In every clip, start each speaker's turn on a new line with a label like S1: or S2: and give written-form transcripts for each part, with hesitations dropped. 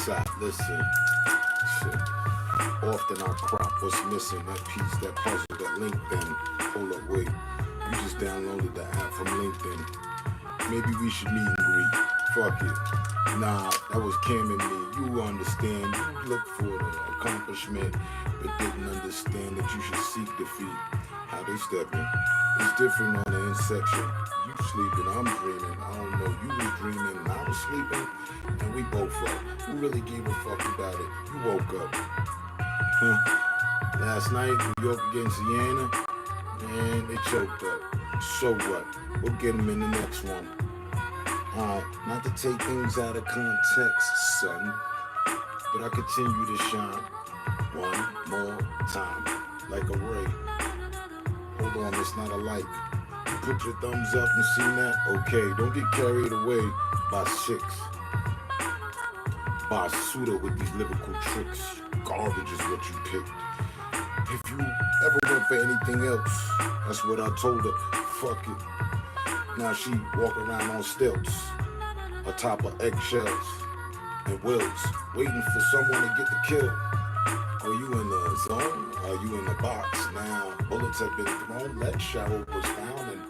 S1: Westside, listen. Shit. Often I crop what's missing, that piece, that puzzle, that link then. Hold up, wait. You just downloaded the app from LinkedIn. Maybe we should meet and greet. Fuck it. Nah, that was Cam and me. You understand. You look for the accomplishment, but didn't understand that you should seek defeat. How they stepping? It's different on the end section. You sleeping, I'm dreaming. I don't know. You was dreaming and I was sleeping, and we both up. Who really gave a fuck about it? You woke up. Last night, New York against Siena, man, they choked up. So what? We'll get them in the next one. Not to take things out of context, son, but I continue to shine one more time, like a ray. Hold on, it's not a like. You put your thumbs up and seen that? Okay, don't get carried away by six. By Suda with these lyrical tricks. Garbage is what you picked. If you ever went for anything else, that's what I told her. Fuck it. Now she walk around on stilts, atop of eggshells and wills, waiting for someone to get the kill. Are you in the zone? Are you in the box? Now bullets have been thrown. That shower was found and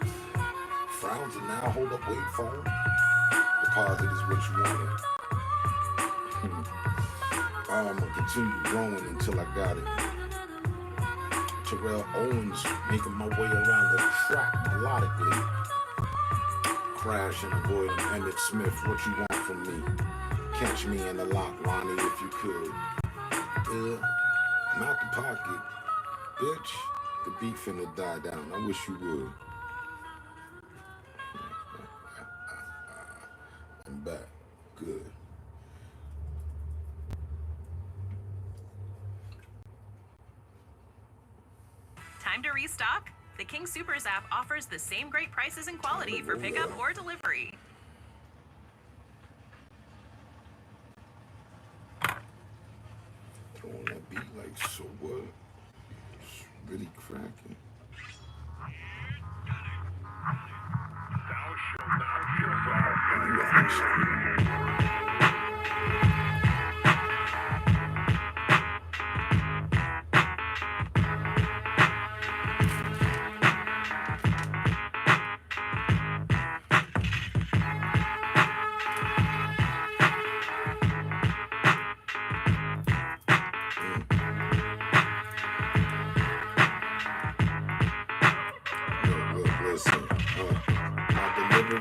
S1: frowns and now hold up, wait, phone. Deposit is what you wanted. I'm gonna continue growing until I got it. Terrell Owens making my way around the track melodically. Crash and avoid Emmett Smith. What you want from me? Catch me in the lock, Ronnie, if you could. I'm out the pocket, bitch. The beat finna die down. I wish you would. I'm back. Good.
S2: Time to restock? The King Soopers app offers the same great prices and quality for pickup or delivery.
S1: Throwing that beat like, so what? It's really cracking.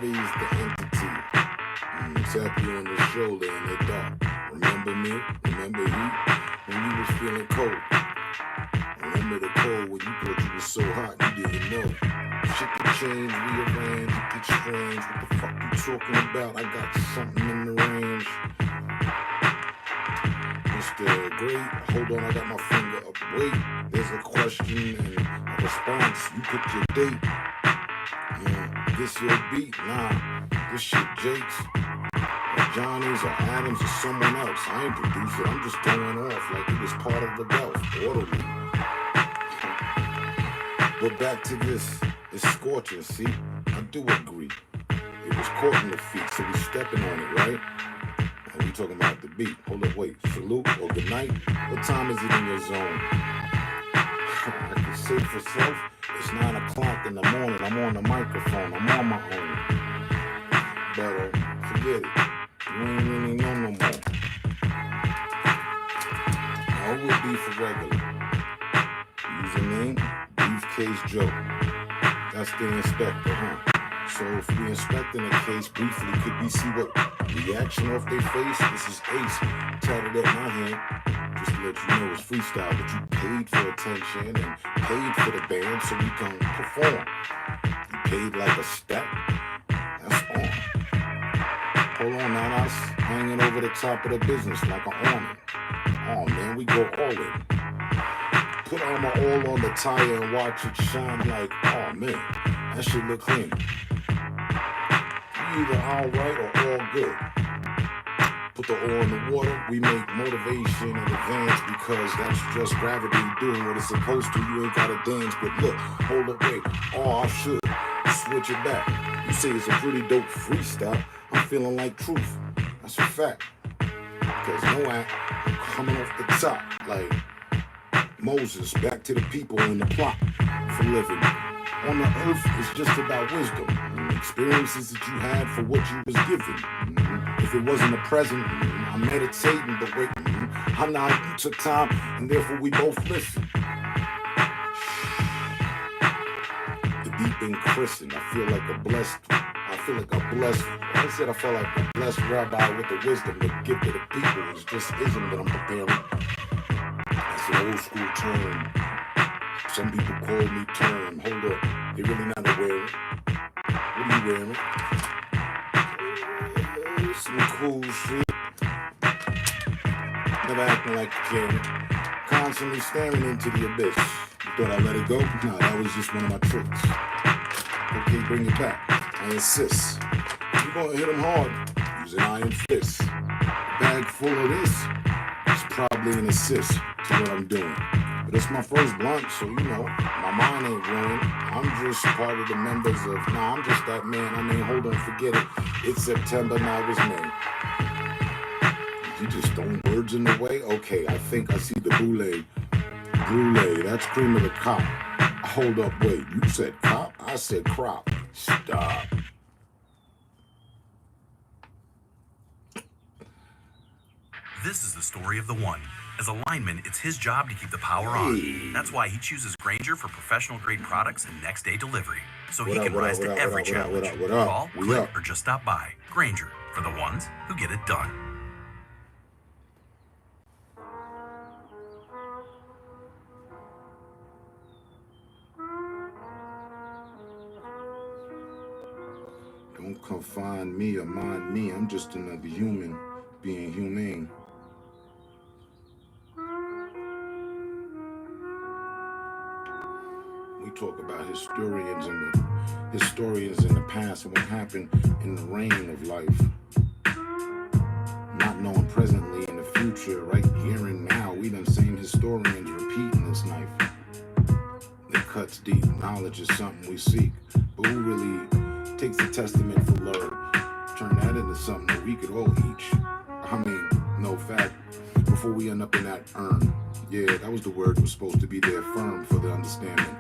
S1: The entity. Tap you on the shoulder in the dark. Remember me? Remember you? When you was feeling cold. Remember the cold when you thought you was so hot you didn't know. Shit can change, rearrange, it gets strange. What the fuck you talking about? I got something in the range. Mr. Great, hold on, I got my finger up. Wait, there's a question and a response. You pick your date. Yeah, this your beat? Nah, this shit Jake's or Johnny's or Adams or someone else. I ain't produce it, I'm just throwing off like it was part of the wealth, orderly. But back to this, it's scorching, see? I do agree. It was caught in the feet, so we stepping on it, right? And we talking about the beat. Hold up, wait, salute or good night? What time is it in your zone? I can say for self, it's 9 o'clock in the morning. I'm on the microphone. I'm on my own. But forget it. You ain't really know no more. All would be for regular. Username, Briefcase Joe. That's the inspector, huh? So if we inspecting a case briefly, could we see what reaction off their face? This is Ace. Tatted at my hand. Just to let you know it's freestyle, but you paid for attention and paid for the band so we can perform. You paid like a step. That's on. Hold on now, that's hanging over the top of the business like an awning. Oh man, we go all in. Put all my oil on the tire and watch it shine like, oh man, that shit look clean. You either all right or all good. Put the oil in the water, we make motivation and advance because that's just gravity doing what it's supposed to. You ain't gotta dance, but look, hold up, wait. Oh, I should switch it back. You say it's a pretty dope freestyle. I'm feeling like truth. That's a fact. Because no act, coming off the top like Moses, back to the people in the plot for living. On the earth, it's just about wisdom, experiences that you had for what you was given. If it wasn't a present, I'm meditating, but wait, I'm not, you took time, and therefore we both listen. The deep been christened, I feel like a blessed rabbi with the wisdom, the gift of the people. It's just ism that I'm preparing. That's an old school term. Some people call me term. Hold up, they really not aware. What are you wearing? Some cool shit. Never acting like you care. Constantly staring into the abyss. You thought I let it go? No, that was just one of my tricks. Okay, bring it back. I insist. You're gonna hit them hard. Use an iron fist. A bag full of this is probably an assist to what I'm doing. But it's my first blunt, so you know, my mind ain't ruined. I'm just part of the members of, I'm just that man. I mean, hold on, forget it. It's September, now it's May. You just throwing words in the way? Okay, I think I see the brulee. Brulee, that's cream of the crop. Hold up, wait, you said cop? I said crop. Stop.
S3: This is the story of the one. As a lineman, it's his job to keep the power on. That's why he chooses Grainger for professional-grade products and next-day delivery, so he can rise to every challenge. Call, click, or just stop by. Grainger, for the ones who get it done.
S1: Don't confine me or mind me. I'm just another human being humane. We talk about historians in the past and what happened in the reign of life. Not knowing presently in the future, right here and now, we them same historians repeating this knife. It cuts deep. Knowledge is something we seek, but who really takes the testament for learn? Turn that into something that we could all each. I mean, no fact, before we end up in that urn. Yeah, that was the word that was supposed to be there, firm for the understanding.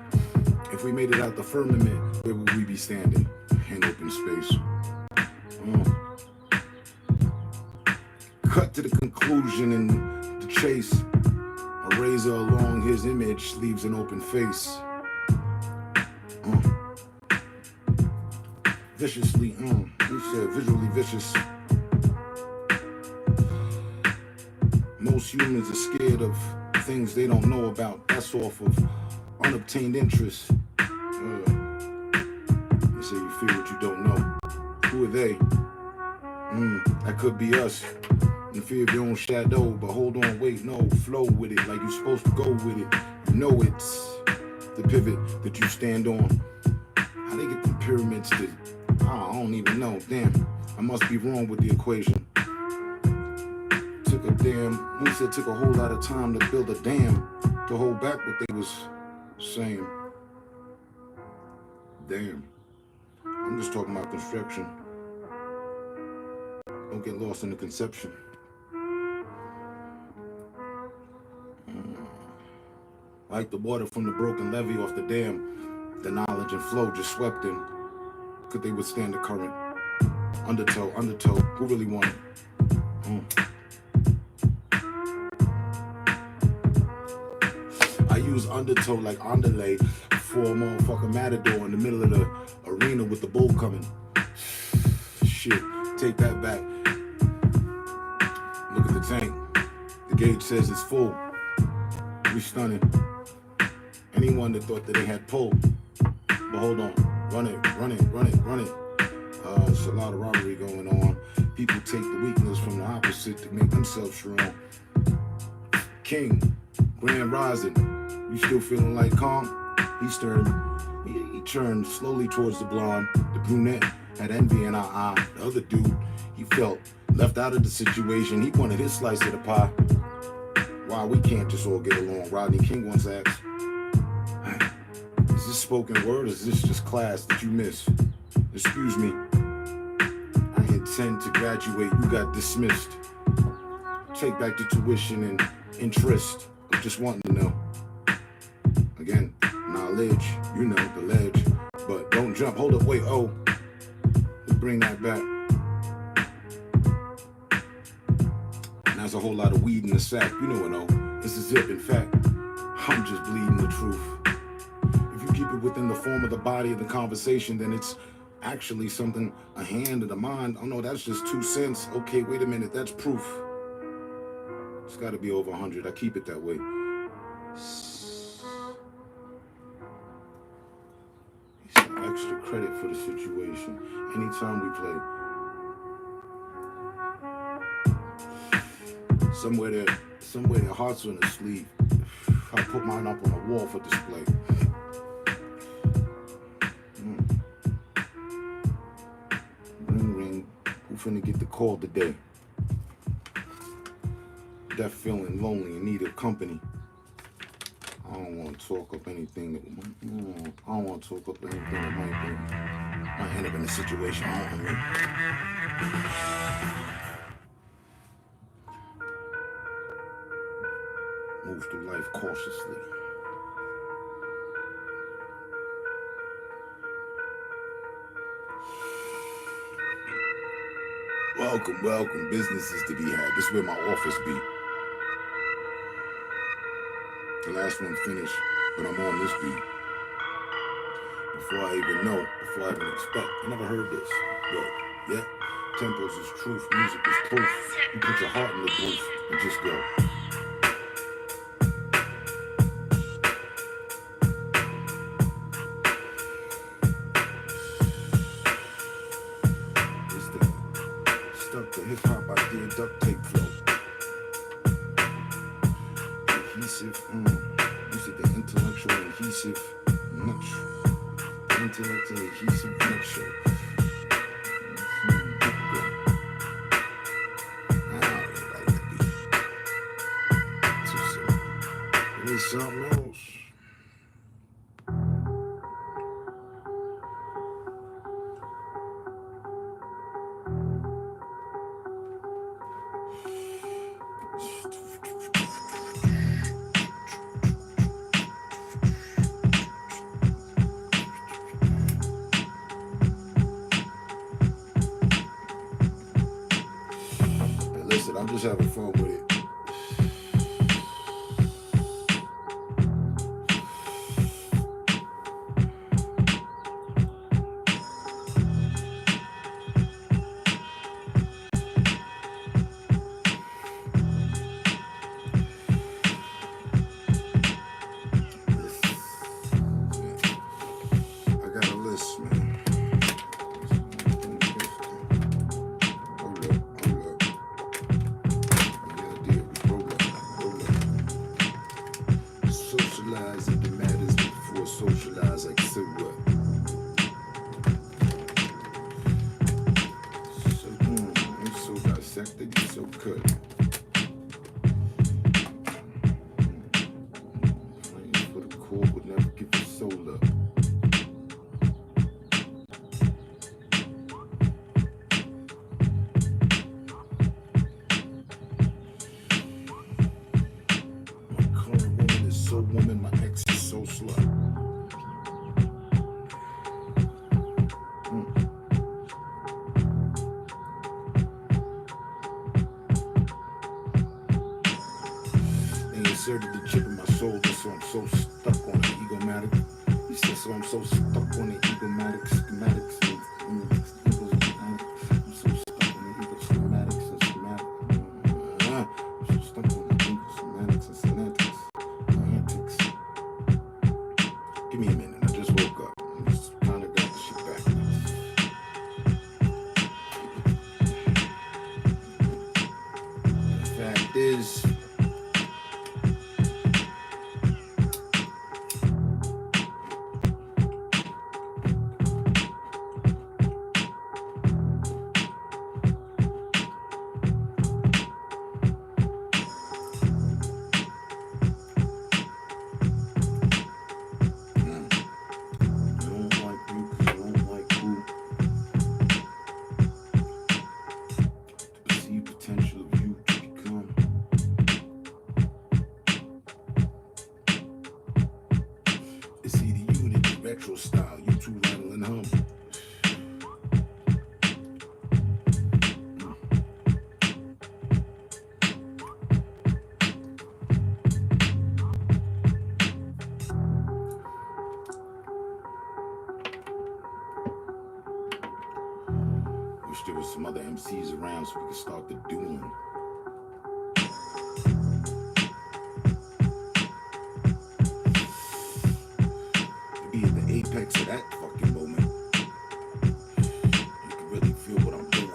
S1: If we made it out the firmament, where would we be standing? In open space. Cut to the conclusion in the chase. A razor along his image leaves an open face. Viciously, he said visually vicious. Most humans are scared of things they don't know about. That's off of unobtained interest. They say you fear what you don't know. Who are they? That could be us. In fear of your own shadow, but hold on, wait, no, flow with it like you're supposed to go with it. You know it's the pivot that you stand on. How they get the pyramids to, I don't even know. Damn, I must be wrong with the equation. Took a whole lot of time to build a dam to hold back what they was saying. Damn, I'm just talking about construction. Don't get lost in the conception. Like the water from the broken levee off the dam, the knowledge and flow just swept in. Could they withstand the current? Undertow, who really want it? I use undertow like underlay for a motherfucking matador in the middle of the arena with the bull coming. Shit, take that back. Look at the tank. The gauge says it's full. We stunning. Anyone that thought that they had pull. But hold on. Run it. It's a lot of robbery going on. People take the weakness from the opposite to make themselves strong. King, Grand Rising. You still feeling like calm? He turned slowly towards the blonde. The brunette had envy in her eye. The other dude, he felt left out of the situation. He wanted his slice of the pie. Why we can't just all get along? Rodney King once asked. Is this spoken word or is this just class that you miss? Excuse me. I intend to graduate. You got dismissed. take back the tuition and interest. I'm just wanting to know. Again, knowledge, you know, the ledge. But don't jump. Hold up, wait, oh. We bring that back. And there's a whole lot of weed in the sack. You know what, oh. It's a zip. In fact, I'm just bleeding the truth. If you keep it within the form of the body of the conversation, then it's actually something, a hand and a mind. Oh no, that's just 2 cents. Okay, wait a minute, that's proof. It's got to be over 100. I keep it that way. Extra credit for the situation. Anytime we play. Somewhere their hearts on the sleeve. I put mine up on the wall for display. Ring ring. Who finna get the call today? Deaf, feeling lonely, in need of company. I don't want to talk up anything that might end up in a situation I don't want. Move through life cautiously. Welcome. Business is to be had. This is where my office be. The last one finished, but I'm on this beat. Before I even know, before I even expect. I never heard this, but yeah. Tempos is truth, music is proof. You put your heart in the booth and just go. It's the stuck to hip-hop idea, duct tape flow. Adhesive, you said the intellectual adhesive nutshell. Intellectual adhesive nutshell. Something else. Hey, listen, I'm just having fun with it. Inserted the chip in my shoulder, so I'm so stuck on the egomatic. He said, so I'm so stuck on the egomatic schematics and I'm so stuck on the ego schematics and schematics. I'm so stuck on the ego schematics and semantics. Antics. Give me a minute, I just woke up. I just kind of got the shit back. The fact is, retro style. You two rattle and hum. Wish there was some other MCs around so we could start the doing. Be at the apex of that fucking moment. You can really feel what I'm doing.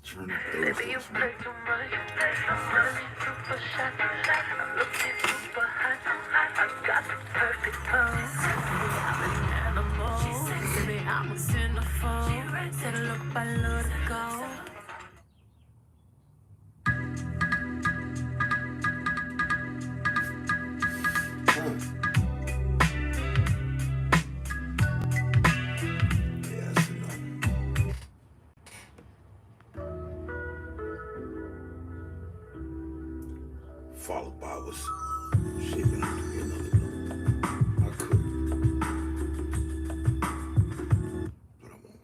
S1: Turn up those
S4: Baby, you
S1: things,
S4: play
S1: man.
S4: too much. I'm really super shot. I'm looking super hot. I got the perfect pose. I'm an animal. Baby, I'm a centerfold. Said look, I love to go.
S1: Huh. Yeah, that's enough. Followed by was shaping up to be another note. I could, but I won't.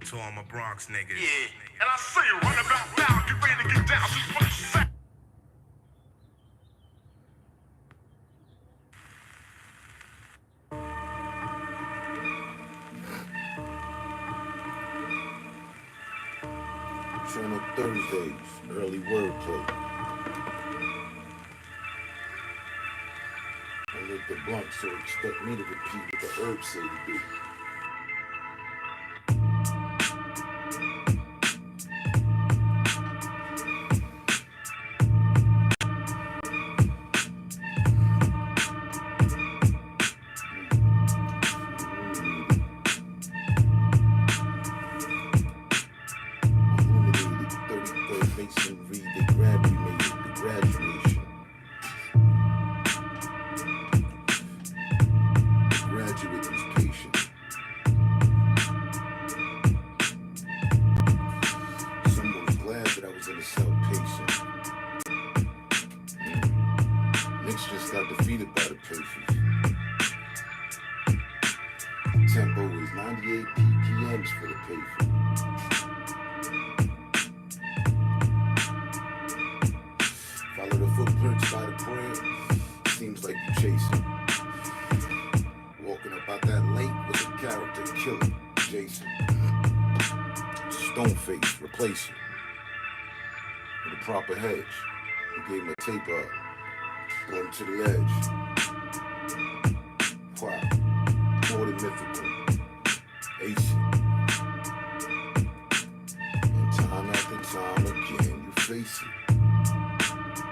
S5: To all my Bronx niggas.
S6: Yeah, and I say it run about now, get ready to get down, just what you say.
S1: Turn up Thursdays, early wordplay. I lit the blunt, so expect me to repeat what the herbs say to do. Illuminated 33rd Masonry, they graduated the graduation. The graduate was patient. Someone was glad that I was in the cell patient. Knicks just got defeated by the Pacers. Tempo is 98 ppms for the Pacers. Follow the footprints by the crib. Seems like you chasing. Walking up out that lake with a character killer, Jason. Stoneface, replace him. With a proper hedge. We gave him a tape up. Brought him to the edge. Wow. More than mythical. Ace. And time after time again, you face it.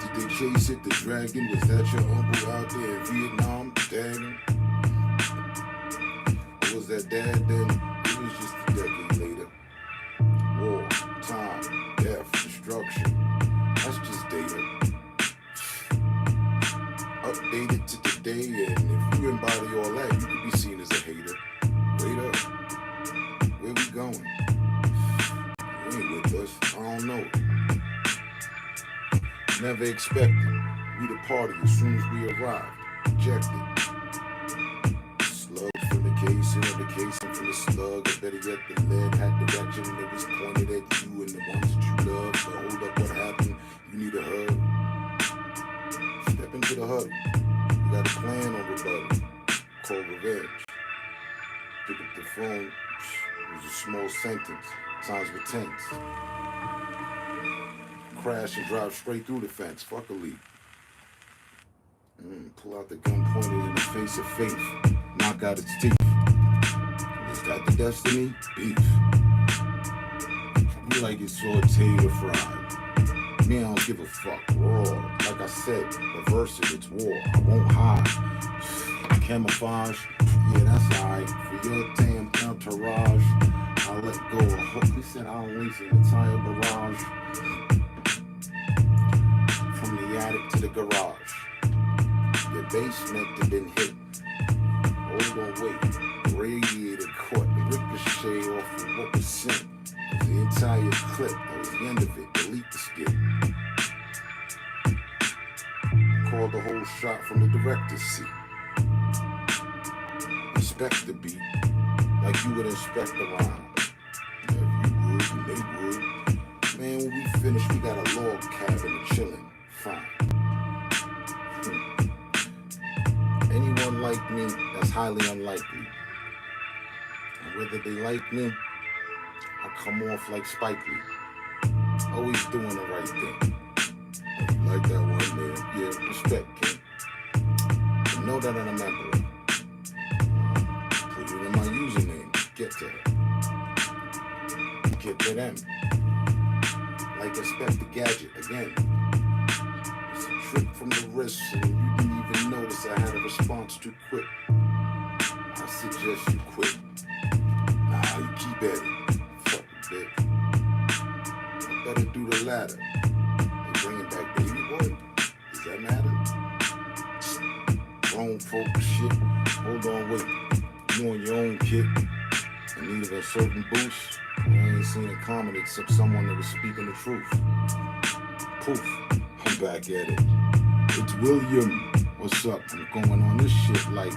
S1: Did they chase it? The dragon? Was that your uncle out there in Vietnam? Dang. Or was that dad then? It was just a decade later. War, time, death, destruction. That's just data. Updated to today, and if you embody all that, Never expected. We the party as soon as we arrived. Rejected. Slug from the casing, or the casing from the slug. Or better yet, the lead had direction. It was pointed at you and the ones that you love. So hold up, what happened? You need a hug. Step into the huddle. You got a plan on rebuttal. Call revenge. Pick up the phone. It was a small sentence. Times were tense. Crash and drive straight through the fence. Fuck a leap. Pull out the gun pointed in the face of faith. Knock out its teeth. Is that the destiny? Beef. We like it sauteed or fried. Me, I don't give a fuck. Raw. Like I said, reverse it, it's war. I won't hide. Camouflage. Yeah, that's alright. For your damn entourage, I'll let go of hook. He said I'll lace an entire barrage. From the attic to the garage. Your basement had been hit. Hold on, wait. Radiator caught the ricochet off of what was sent. It was the entire clip. That was the end of it. Delete the skit. Call the whole shot from the director's seat. Inspect the beat like you would inspect the rhyme. If you would, and they would. Man, when we finish, we got a log cabin chilling. Fine. Anyone like me, that's highly unlikely. And whether they like me, I come off like Spike Lee. Always doing the right thing. You like that one, man? Yeah, respect, kid. And know that I'm a member. Put it in my username. Get to her. Get to them. Like expect the gadget again. It's a trick from the wrist, and you didn't even notice I had a response too quick. I suggest you quit. Nah, you keep at it. Fuck it, bitch. I better do the latter. They bringing back Baby Boy. Does that matter? Grown folk shit. Hold on, wait. You on your own, kid. In need of a certain boost. I ain't seen a comment except someone that was speaking the truth. Poof, I'm back at it. It's William. What's up? I'm going on this shit like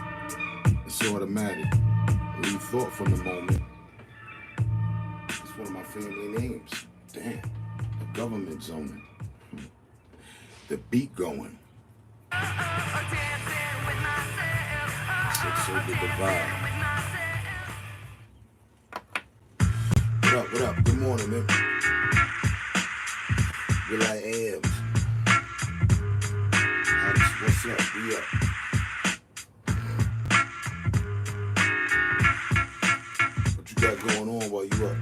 S1: it's automatic. Leave thought from the moment. It's one of my family names. Damn, the government zoning. The beat going. So did the vibe. What up? Good morning, man. You're like Abs. What's up? We up. What you got going on while you up?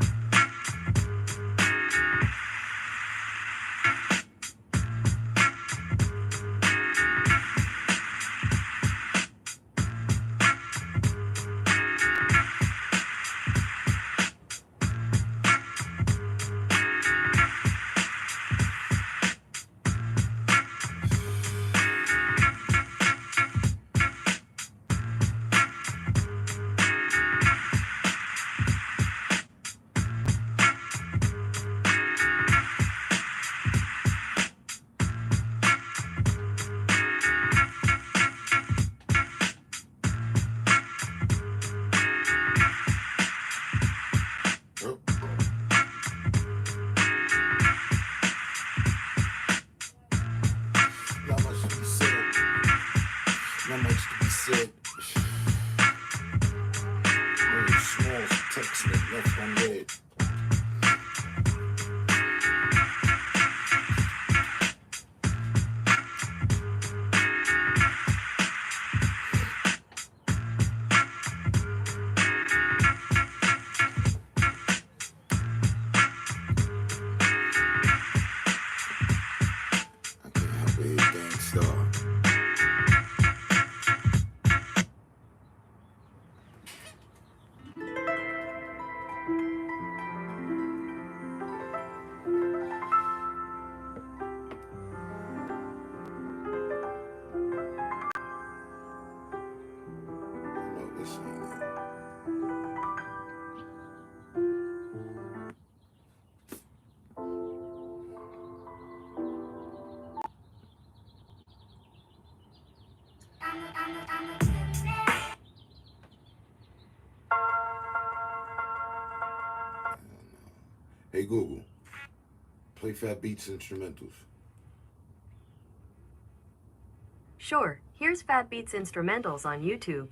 S1: Hey Google, play Fat Beats instrumentals.
S7: Sure, here's Fat Beats Instrumentals on YouTube.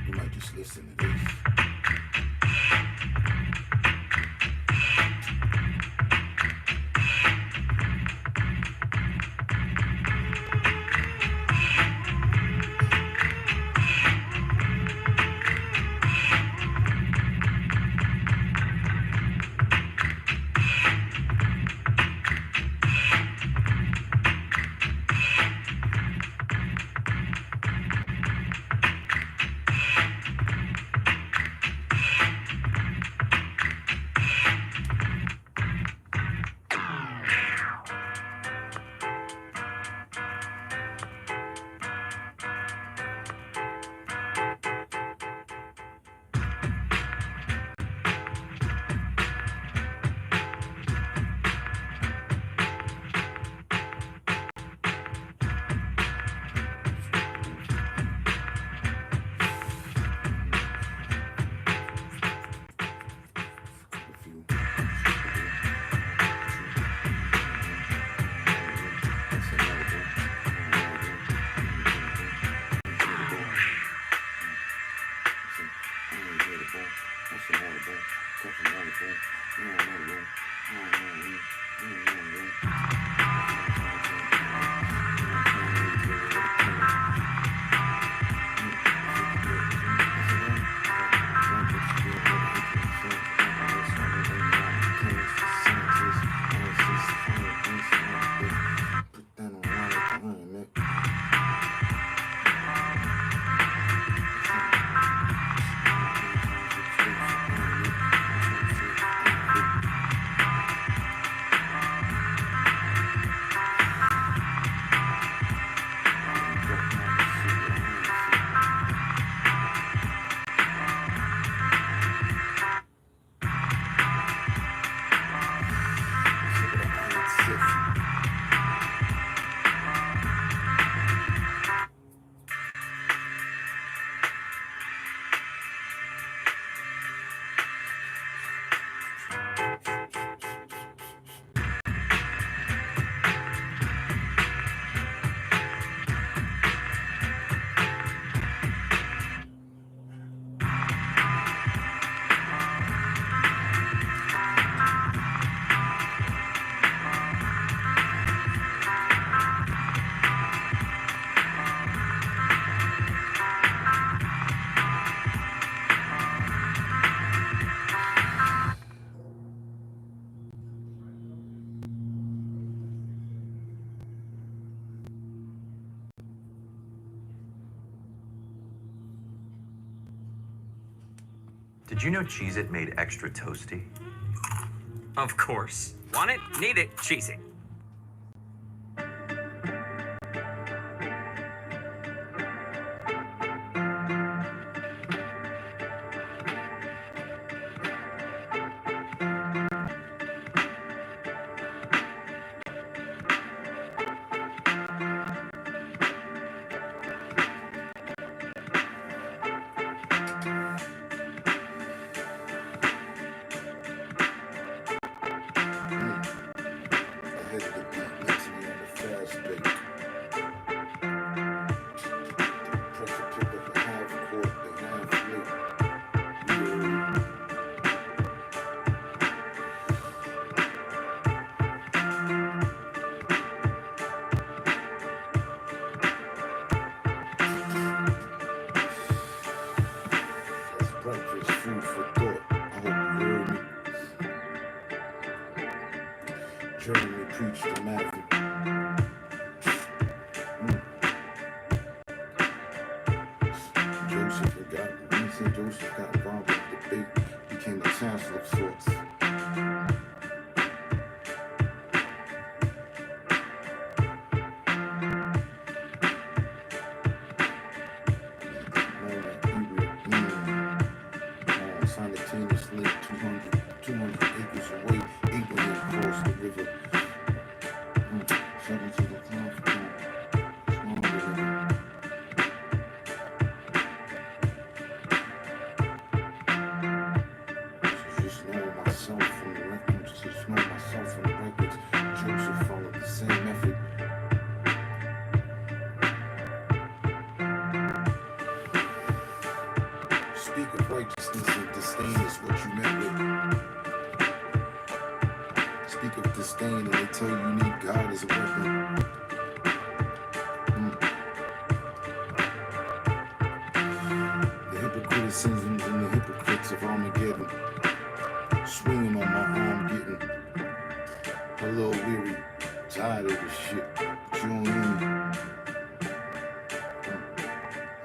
S1: You might just listen to this.
S8: Did you know Cheez-It made extra toasty?
S9: Of course. Want it? Need it? Cheez-It.
S1: Ahead of the beat, mentally on the fast break. Pressure pick up a half court, the half plate. Yeah. That's breakfast, food for thought. I hope you heard me. Journey preach the maverick. Joseph got involved in the debate, became a chancellor of sorts. across the river. Shuttle to the cloud. Just know myself from the records. Just know myself from the records. Joseph followed the same method. Speak of righteousness and disdain is what you meant with. Speak of disdain and they tell you need God as a weapon. The hypocriticisms and the hypocrites of Armageddon. Swinging on my arm, getting a little weary, tired of this shit. But you don't need me.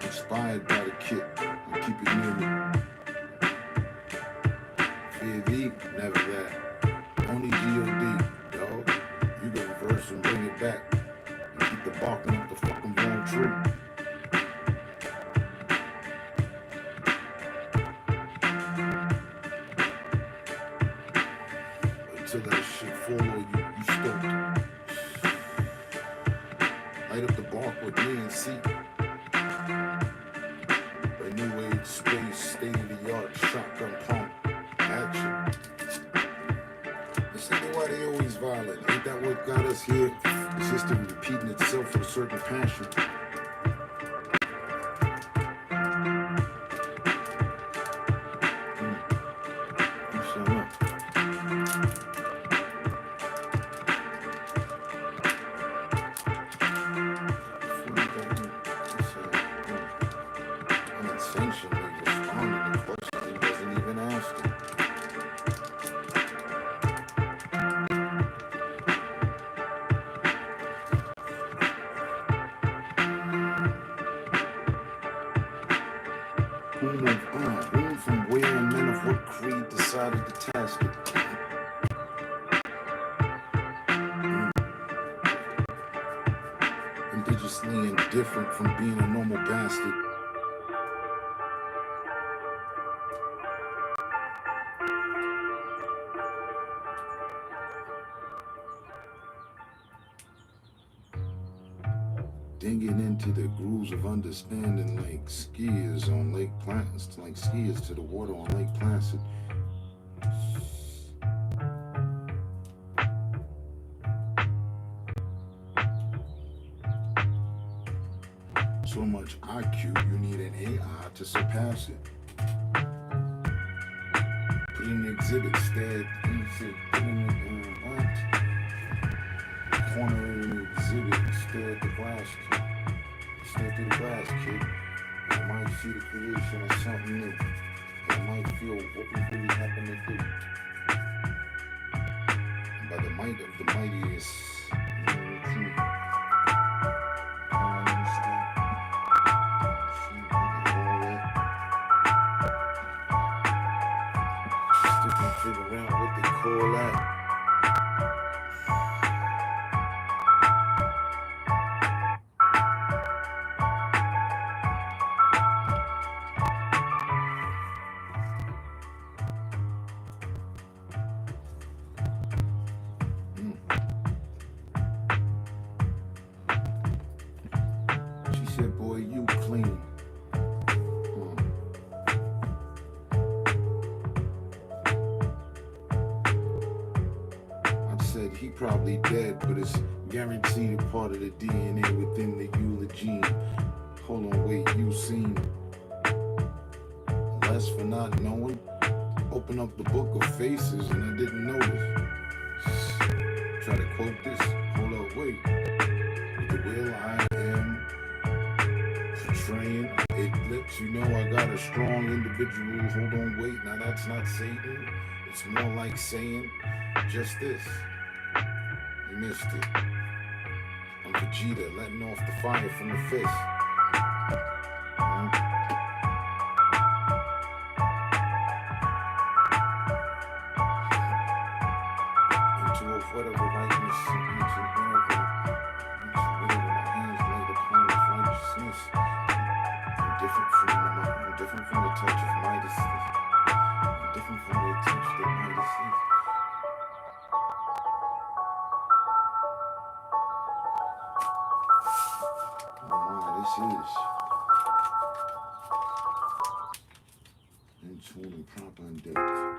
S1: Inspired by the kit, I keep it near me. Fear thee, never that. Only G.O.D., dog. You can reverse and bring it back. And keep the barking up the fucking wrong tree. Until that shit fall on you, you stoked. Light up the bark with me and see. A new age space, state-of-the-art shotgun pump action. This ain't why they always violent. Ain't that what got us here? It's history repeating itself with a certain passion. Shut up. Unintentionally responding to questions he wasn't even asking. Whom from where and men of what creed decided to task it? Indigenously indifferent from being a normal bastard. Digging into the grooves of understanding like skiers on Lake Placid, like skiers to the water on Lake Placid. So much IQ, you need an AI to surpass it. Put in the exhibit, stared into what? Corner of the exhibit, stare at the glass kid. Stare through the glass kid. You might see the creation of something new. You might feel what we really happen to do. And by the might of the mightiest, still can figure out what they call that. She said, boy, you clean. I said, he probably dead, but it's guaranteed a part of the DNA within the eulogy. Hold on, wait, you seen less for not knowing? Open up the book of faces and I didn't notice. Try to quote this, hold up, wait. With the will I am portraying, it lets you know I got a strong individual. Hold on, wait, now that's not Satan. It's more like saying just this. You missed it. I'm Vegeta, letting off the fire from the fist. Into a whatever rightness, into whatever my hands laid upon his righteousness. I'm different from the touch of Midas. I'm different from the touch that Midas is. this is. In tune and prop on deck.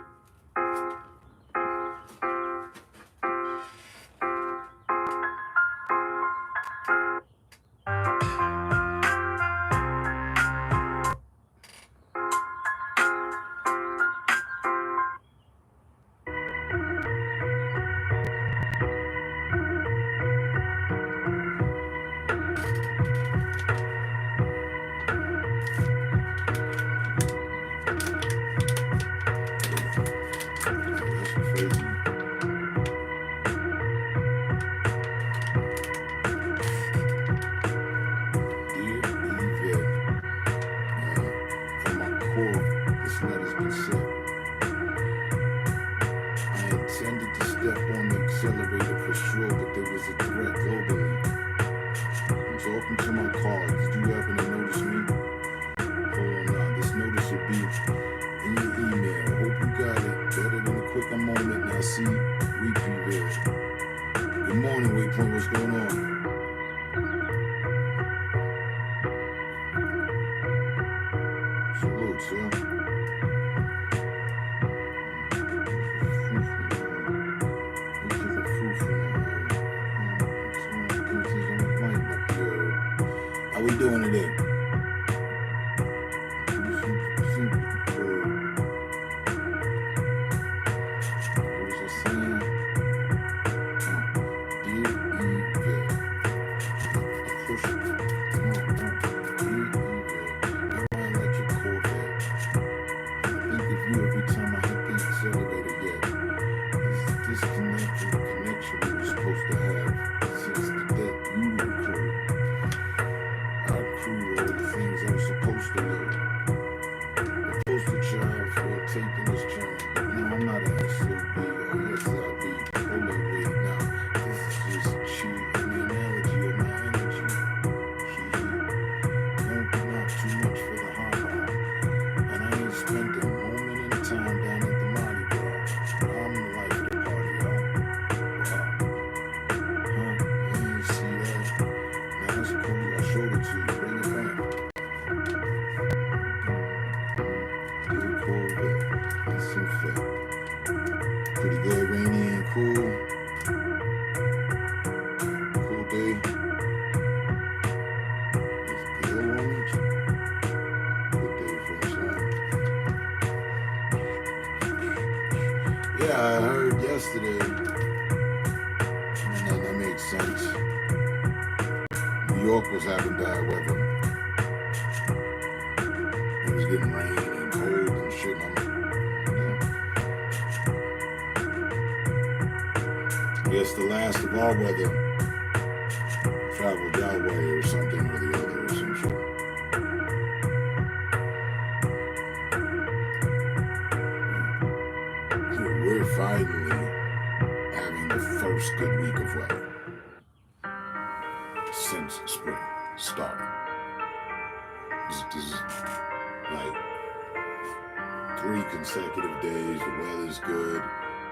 S1: Consecutive days, the weather's good,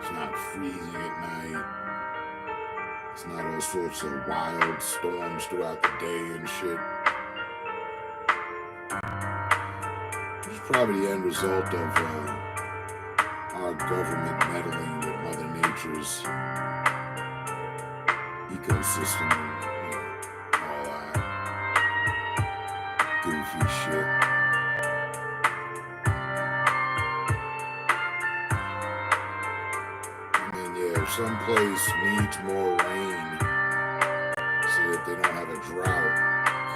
S1: it's not freezing at night, it's not all sorts of wild storms throughout the day and shit. It's probably the end result of our government meddling with Mother Nature's ecosystem and all that goofy shit. Some place needs more rain so that they don't have a drought.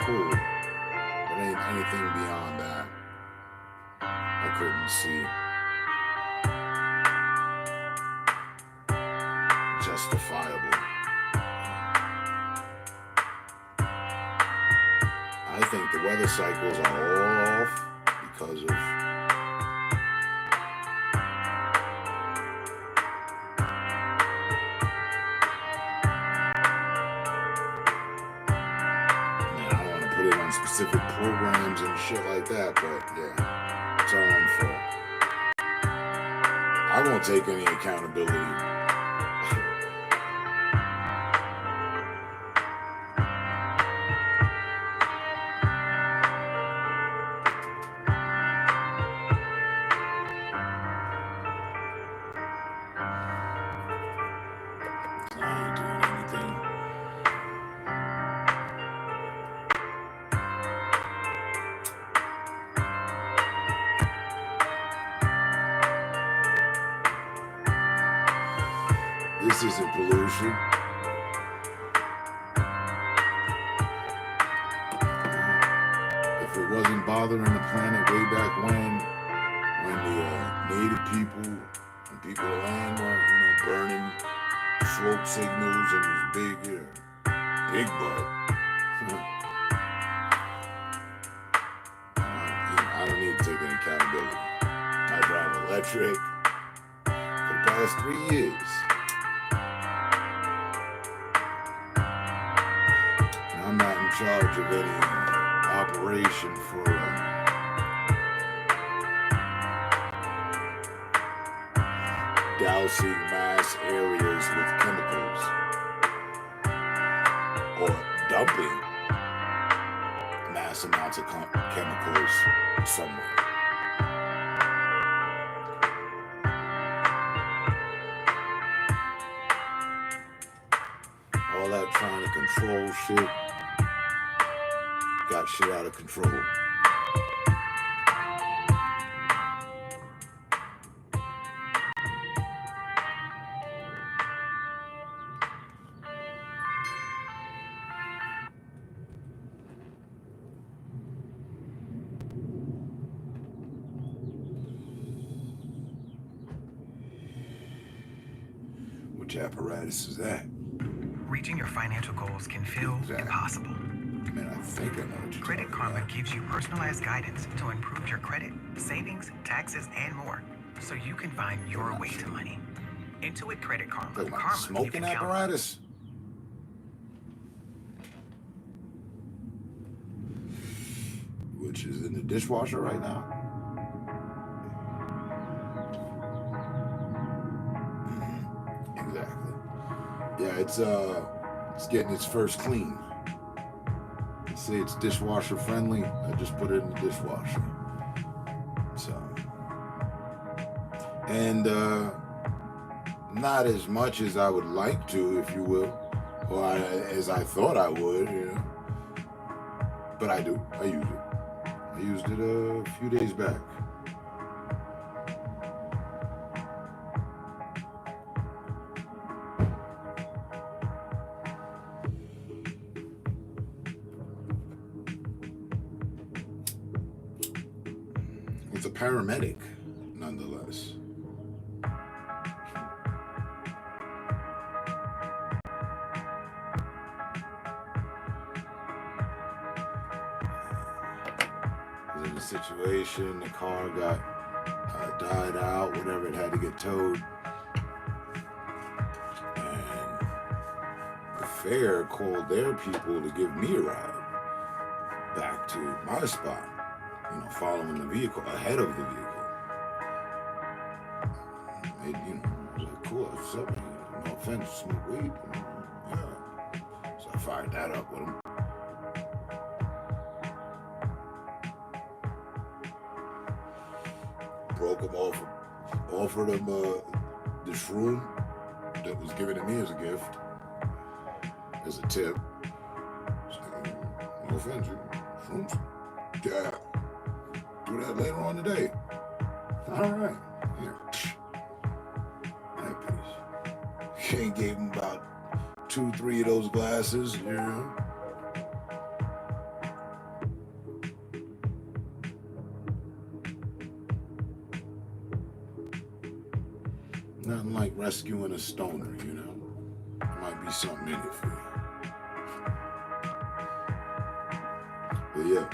S1: Cool. But ain't anything beyond that I couldn't see justifiable. I think the weather cycles are all off because of specific programs and shit like that, but yeah, it's our own fault. I won't take any accountability. This isn't pollution. If it wasn't bothering the planet way back when the native people and people of land were, burning smoke signals and it was big, big butt. I don't need to take any accountability. I drive electric for the past 3 years. And I'm not in charge of any operation for dousing mass areas with chemicals or dumping mass amounts of chemicals somewhere. All that trying to control shit got shit out of control. Which apparatus is that?
S10: Reaching your financial goals can feel impossible.
S1: Man, I think I know what you're
S10: Credit
S1: talking
S10: Karma
S1: about.
S10: gives you personalized guidance to improve your credit, savings, taxes, and more, so you can find your way to money. Intuit Credit Karma.
S1: Talking about
S10: Karma you
S1: smoking
S10: can count on.
S1: apparatus? Which is in the dishwasher right now? Exactly. Yeah, it's getting its first clean. They say it's dishwasher friendly. I just put it in the dishwasher. So, and not as much as I would like to, if you will, or as I thought I would, But I do. I use it. I used it a few days back. It's a paramedic, nonetheless. In a situation, the car got died out, whatever, it had to get towed. And the fair called their people to give me a ride back to my spot, following the vehicle, ahead of the vehicle. It, I was like, cool, what's up, man? No offense, smoke weed. Yeah. So I fired that up with him. Broke him off, offered him the shroom that was given to me as a gift, as a tip. So, no offense, shrooms. Yeah, do that later on today. All right, here. That piece. Shane gave him about 2-3 of those glasses, Nothing like rescuing a stoner, There might be something in it for you. But yeah.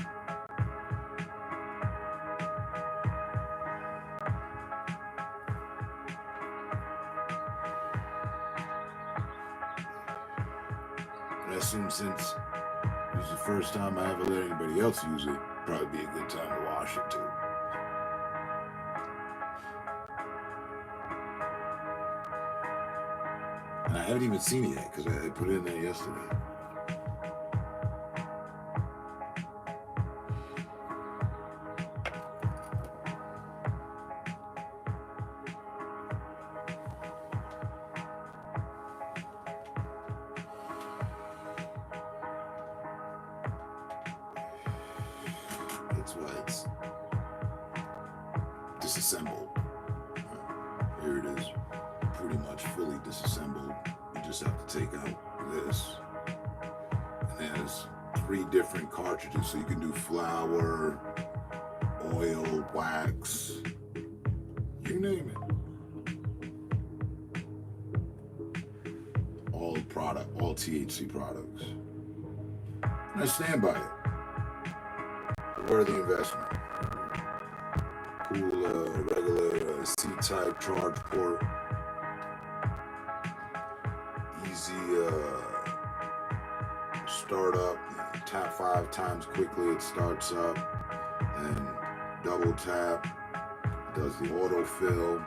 S1: And I assume since it was the first time I ever let anybody else use it, probably be a good time to wash it too. And I haven't even seen it yet because I put it in there yesterday. That's why it's disassembled. Here it is. Pretty pretty much fully disassembled. You just have to take out this. And there's 3 different cartridges, so you can do flour, oil, wax, you name it. All THC products. And I stand by it. Worthy investment. Cool, regular C-type charge port. Easy startup. Tap 5 times quickly, it starts up. Then double tap. Does the autofill.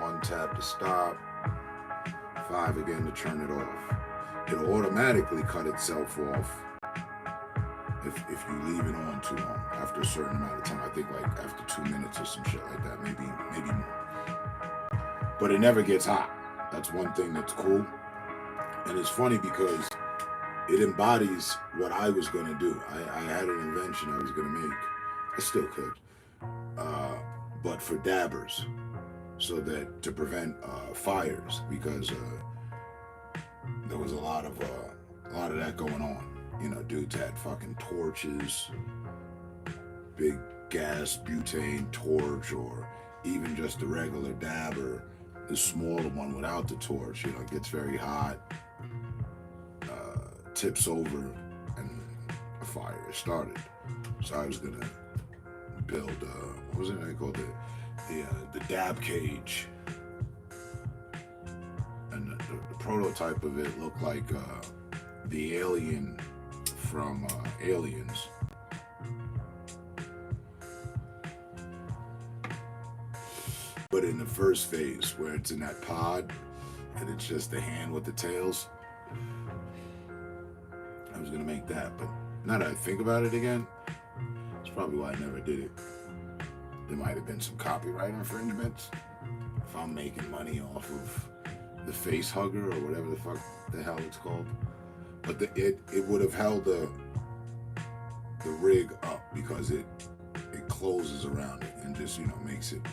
S1: 1 tap to stop. 5 again to turn it off. It'll automatically cut itself off if you leave it on too long. After a certain amount of time, I think like after 2 minutes or some shit like that, maybe more. But it never gets hot. That's one thing that's cool. And it's funny because it embodies what I was gonna do. I had an invention I was gonna make. I still could, but for dabbers, so that to prevent fires, because there was a lot of that going on. You know, dudes had fucking torches, big gas butane torch, or even just a regular dabber, the smaller one without the torch. You know, it gets very hot, tips over, and a fire is started. So I was gonna build, what was it called? The dab cage. And the prototype of it looked like the alien from Aliens. But in the first phase, where it's in that pod, and it's just the hand with the tails, I was gonna make that. But now that I think about it again, it's probably why I never did it. There might have been some copyright infringements. If I'm making money off of the face hugger or whatever the fuck the hell it's called. But it would have held the rig up because it closes around it and just, you know, makes it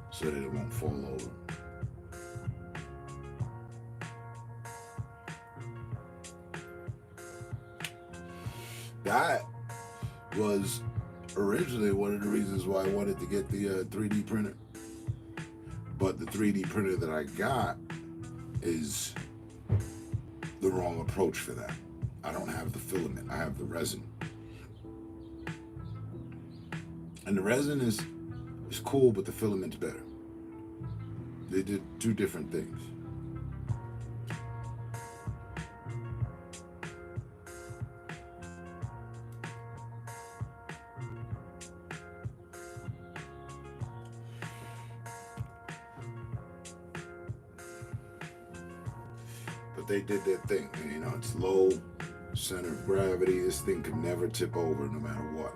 S1: so that it won't fall over. That was originally one of the reasons why I wanted to get the 3D printer. But the 3D printer that I got is the wrong approach for that. I don't have the filament, I have the resin. And the resin is cool, but the filament's better. They did 2 different things. But they did their thing. You know, it's low center of gravity. This thing could never tip over no matter what.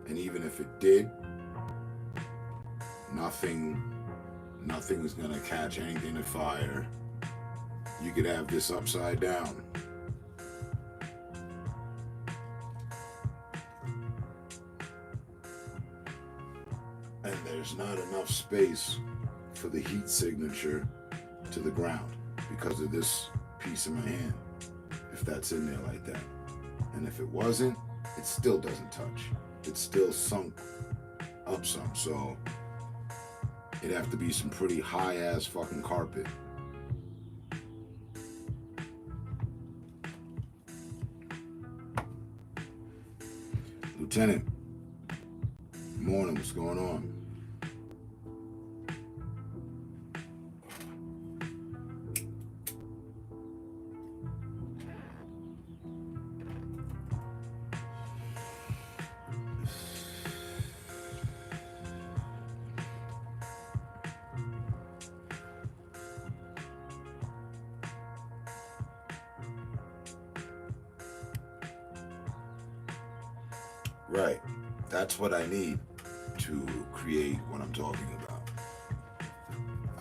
S1: And even if it did, nothing's gonna catch anything afire. You could have this upside down. And there's not enough space for the heat signature to the ground because of this piece in my hand, if that's in there like that. And if it wasn't, it still doesn't touch. It's still sunk up some, so it'd have to be some pretty high ass fucking carpet. Lieutenant, morning, what's going on? Right. That's what I need to create what I'm talking about.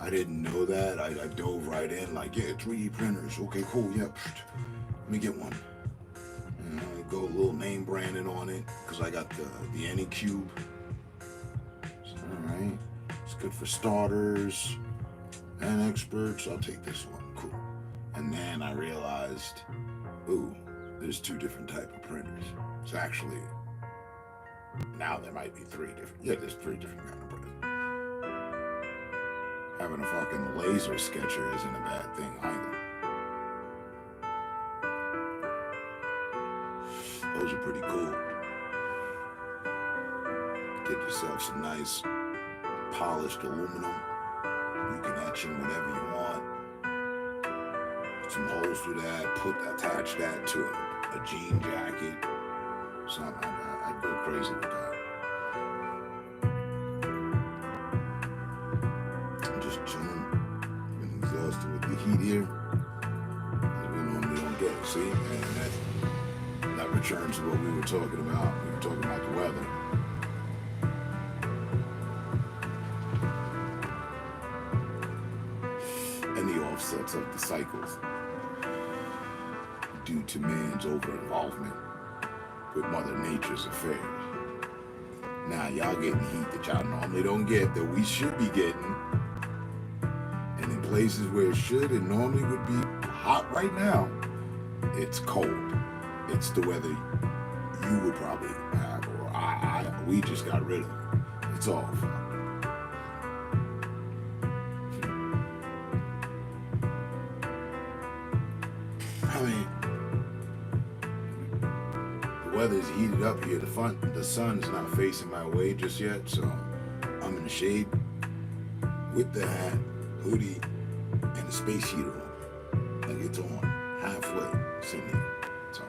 S1: I didn't know that. I dove right in like, yeah, 3D printers. Okay, cool. Yeah, let me get one. And I go a little name branding on it because I got the Anycube. So, all right. It's good for starters. and experts. I'll take this one. Cool. And then I realized, ooh, there's 2 different type of printers. It's actually, now there might be 3 different. Yeah, there's 3 different kind of printers. Having a fucking laser sketcher isn't a bad thing either. Those are pretty cool. Get yourself some nice polished aluminum. You can etch in whatever you want. Put some holes through that. Attach that to a jean jacket. Something. I'd go crazy with that. I'm just chilling. Been exhausted with the heat here. We normally don't get it. See, and that returns to what we were talking about. We were talking about the weather. Offsets of the cycles due to man's over-involvement with Mother Nature's affairs. Now y'all getting heat that y'all normally don't get, that we should be getting, and in places where it should and normally would be hot right now, it's cold. It's the weather you would probably have, or we just got rid of it. It's off. Weather's heated up here. The sun's not facing my way just yet, so I'm in the shade with the hat, hoodie, and the space heater on. Like it's on halfway, sitting here. So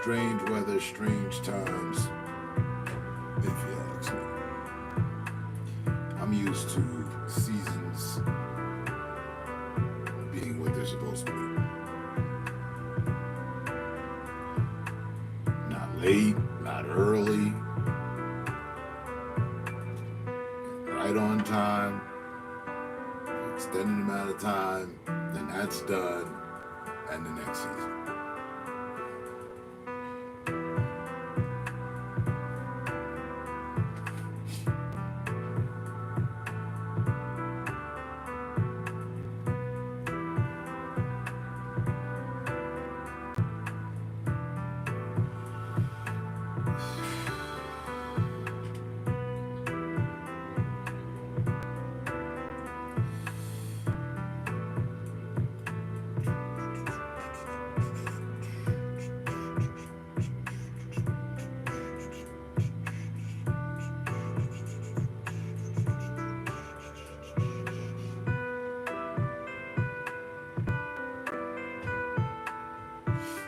S1: strange weather, strange times, if you ask me. I'm used to seasons being what they're supposed to be. Not late, not early, right on time, extended amount of time, then that's done, and the next season.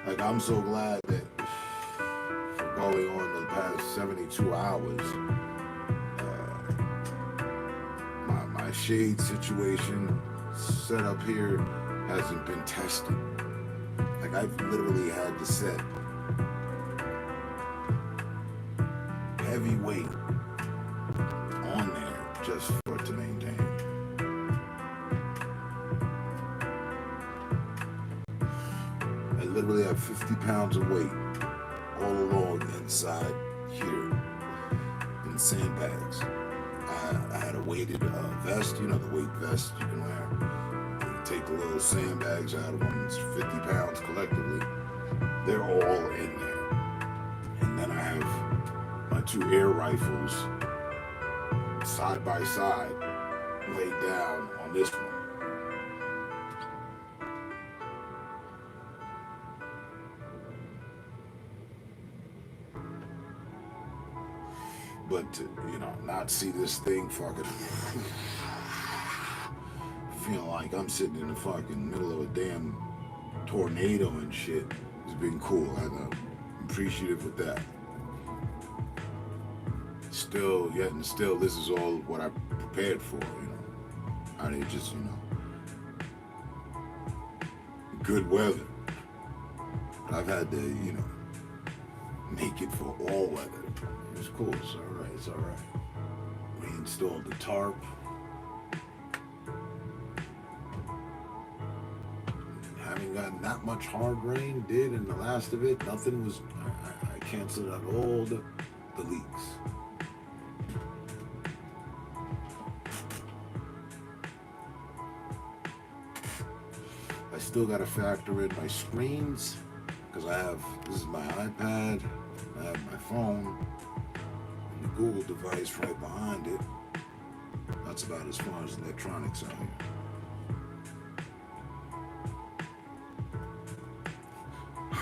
S1: Like, I'm so glad that for going on the past 72 hours, my shade situation set up here hasn't been tested. Like, I've literally had to set heavy weight on there just for it to maintain. I literally have 50 pounds of weight all along inside here in sandbags. I had a weighted vest, you know, the weight vest you can wear. You take the little sandbags out of them, it's 50 pounds collectively. They're all in there. And then I have my 2 air rifles side by side laid down on this one. But to, you know, not see this thing fucking feeling like I'm sitting in the fucking middle of a damn tornado and shit, it's been cool. I'm appreciative with that. Still, this is all what I prepared for, you know. I didn't just, you know, good weather. But I've had to, you know, make it for all weather. It's cool, it's alright, it's alright. We installed the tarp. Having gotten that much hard rain, did in the last of it, nothing was, I canceled out all the leaks. still got to factor in my screens because this is my iPad, I have my phone, and the Google device right behind it. That's about as far as electronics out here.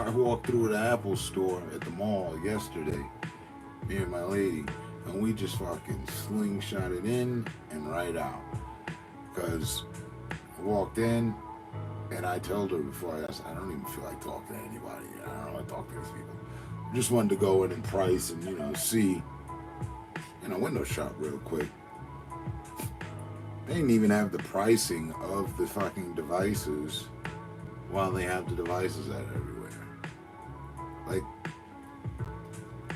S1: I walked through the Apple store at the mall yesterday, me and my lady, and we just fucking slingshot it in and right out. Because I walked in and I told her before I asked, I don't even feel like talking to anybody. I don't want to talk to these people. I just wanted to go in and price and, see, window shop real quick. They didn't even have the pricing of the fucking devices while they have the devices out everywhere. Like,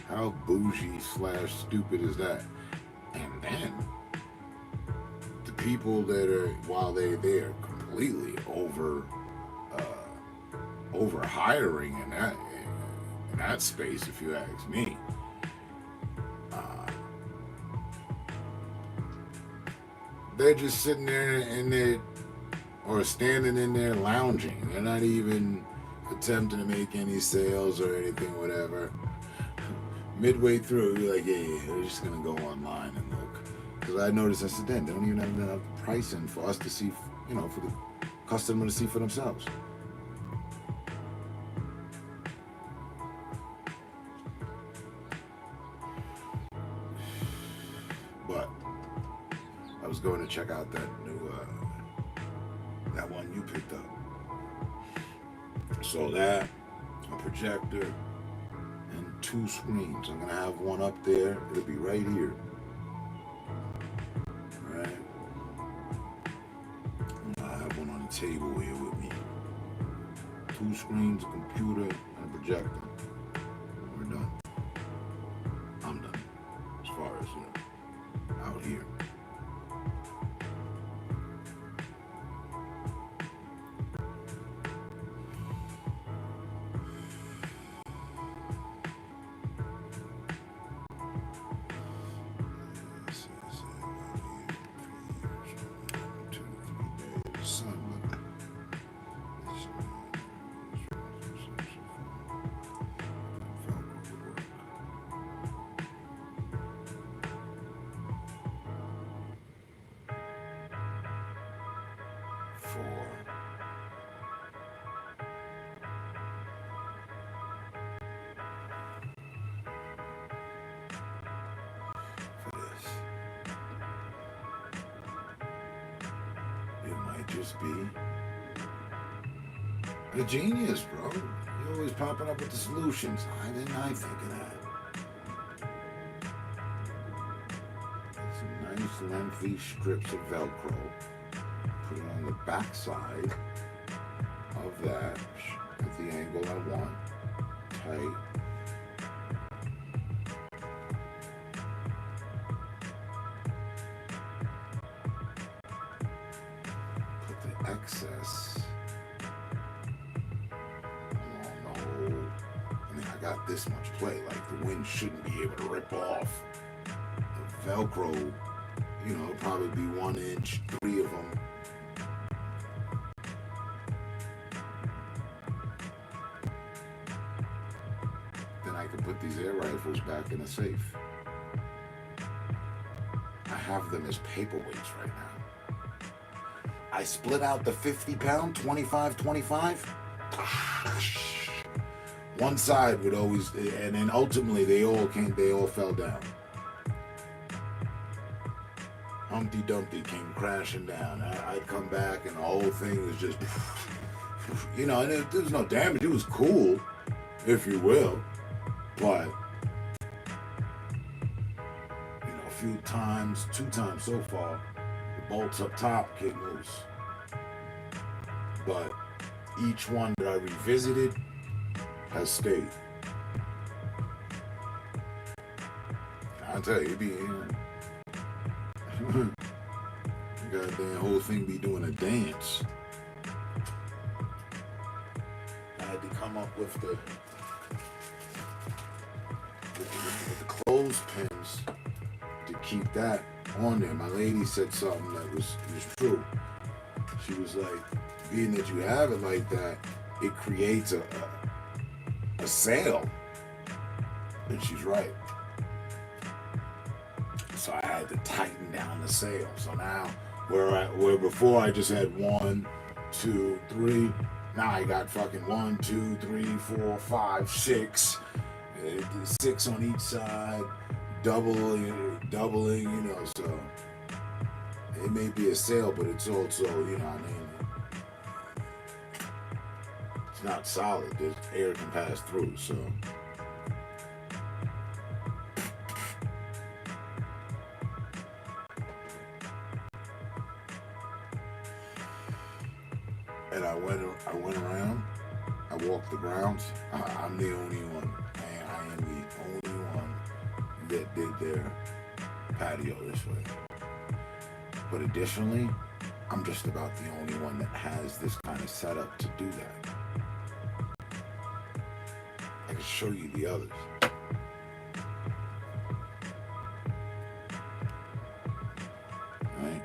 S1: how bougie / stupid is that? And then, the people that are, while they're there, completely over hiring in that space, if you ask me. They're just sitting there or standing in there lounging. They're not even attempting to make any sales or anything, whatever. Midway through, you're like, yeah, we're just gonna go online and look. Because I noticed, I said, then they don't even have enough pricing for us to see, for the customer to see for themselves. But I was going to check out that new, that one you picked up. So that, a projector, and 2 screens. I'm gonna have one up there. It'll be right here. Alright. I have one on the table here with me. 2 screens, a computer, and a projector. We're done. I'm done. As far as, out here. Just be a genius, bro. You're always popping up with the solutions. Why didn't I think of that? Some nice lengthy strips of Velcro. Put it on the back side of that at the angle I want. Tight. Excess along the whole. I got this much play. Like, the wind shouldn't be able to rip off. The Velcro, probably be 1 inch, 3 of them. Then I can put these air rifles back in a safe. I have them as paperweights right now. I split out the 50-pound, 25. One side would always, and then ultimately they all fell down. Humpty Dumpty came crashing down. I'd come back and the whole thing was just, and there was no damage. It was cool, if you will, but, a few times, 2 times so far, bolts up top came loose. But each one that I revisited has stayed. I'll tell you, the goddamn whole thing be doing a dance. I had to come up with the clothespins to keep that on there. My lady said something that was true. She was like, being that you have it like that, it creates a sale. And she's right. So I had to tighten down the sale. So now, where before I just had 1, 2, 3. Now I got fucking 1, 2, 3, 4, 5, 6. 6 on each side, doubling, you know, so it may be a sale, but it's also, you know what I mean, it's not solid. There's air can pass through, so. And I went around, I walked the grounds. I'm the only one. I am the only one that did their patio this way. But additionally, I'm just about the only one that has this kind of setup to do that. I can show you the others. Right?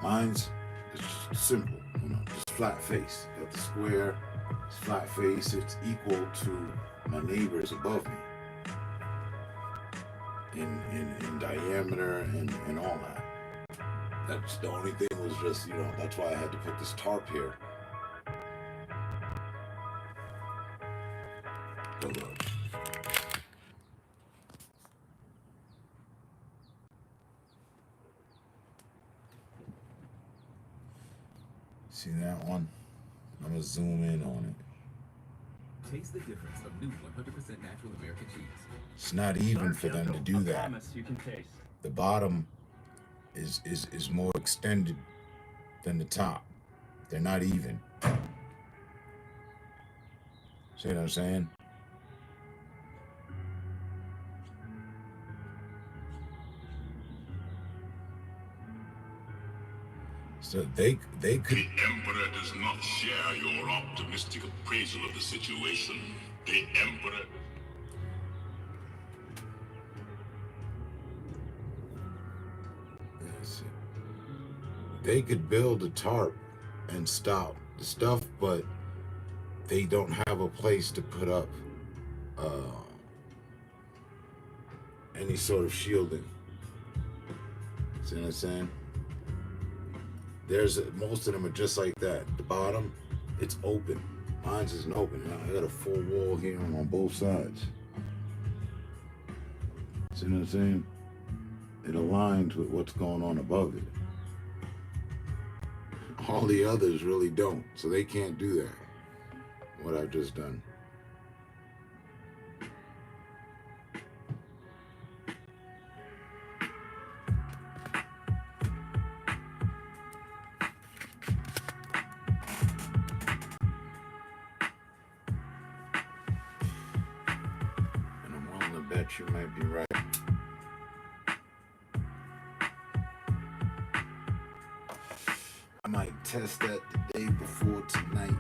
S1: Mine's just simple, you know, just flat face. Got the square, it's flat face. It's equal to my neighbors above me in diameter and all that. That's the only thing was just, you know, that's why I had to put this tarp here. Hold on. See that one? I'm gonna zoom in on it.
S11: Taste the difference of new 100% natural American cheese.
S1: It's not even for them to do that.
S11: You can taste.
S1: The bottom is more extended than the top. They're not even. See what I'm saying? So they could.
S6: The Emperor does not share your optimistic appraisal of the situation. The Emperor.
S1: They could build a tarp and stop the stuff, but they don't have a place to put up any sort of shielding. See what I'm saying? Most of them are just like that. The bottom, it's open. Mine's isn't open. I got a full wall here on both sides. See what I'm saying? It aligns with what's going on above it. All the others really don't, so they can't do that. What I've just done. And I'm willing to bet you might be right. I might test that the day before tonight.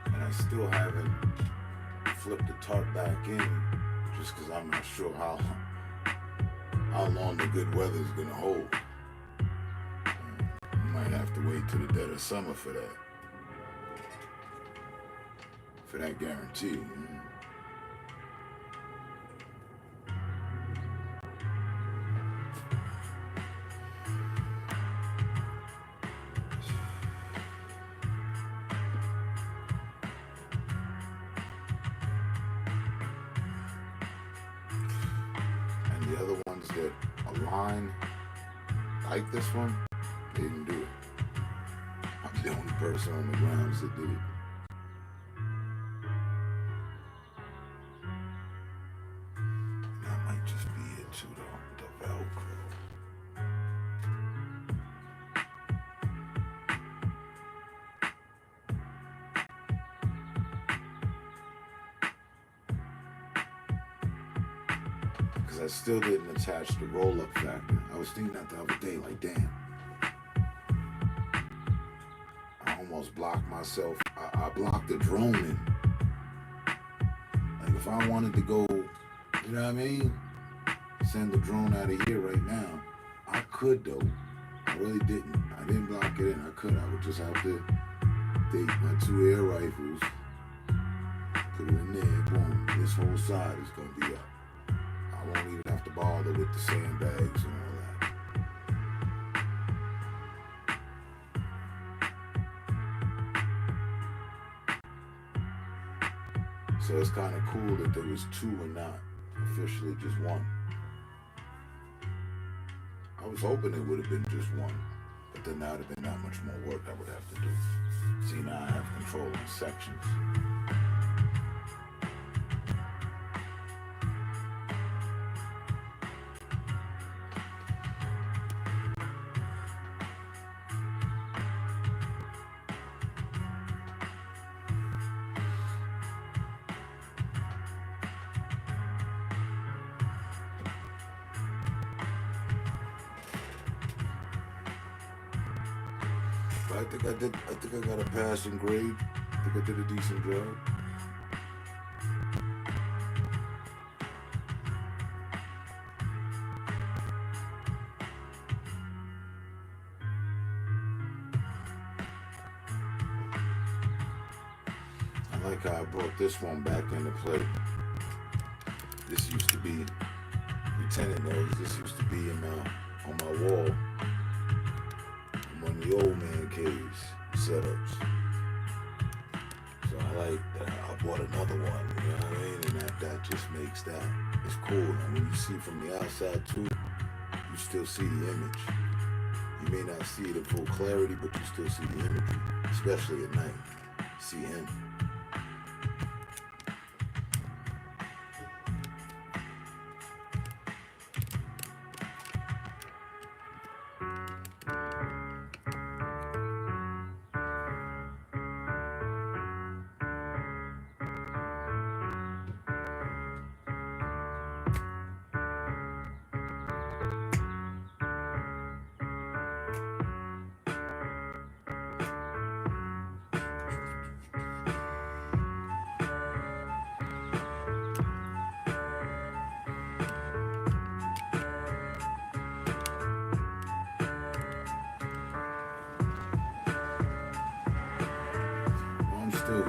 S1: And I still haven't flipped the tarp back in just because I'm not sure how long the good weather is going to hold. Might have to wait till the dead of summer for that. For that guarantee. And the other ones that align like this one, they didn't do it. I'm the only person on the grounds that did it. And that might just be it too, though. The Velcro. because I still didn't attach the roll-up factor. I was thinking that the other day, like, damn. I almost blocked myself. I blocked the drone in. Like, if I wanted to go, you know what I mean? Send the drone out of here right now. I could, though. I really didn't. I didn't block it in. I could. I would just have to take my 2 air rifles, put it in there, boom. This whole side is going to be up. I won't even have to bother with the sandbags and all that. So it's kind of cool that there was 2 and not officially just 1. I was hoping it would have been just 1, but then that would have been that much more work I would have to do. See, now I have control of sections. I think I got a passing grade. I think I did a decent job. I like how I brought this one back into play. This used to be, Lieutenant knows, this used to be on my wall. One of the old man caves setups. So I like that I bought another one, you know what I mean? And that just makes that, it's cool. And when you see from the outside too, you still see the image. You may not see it in full clarity, but you still see the imagery, especially at night. See him.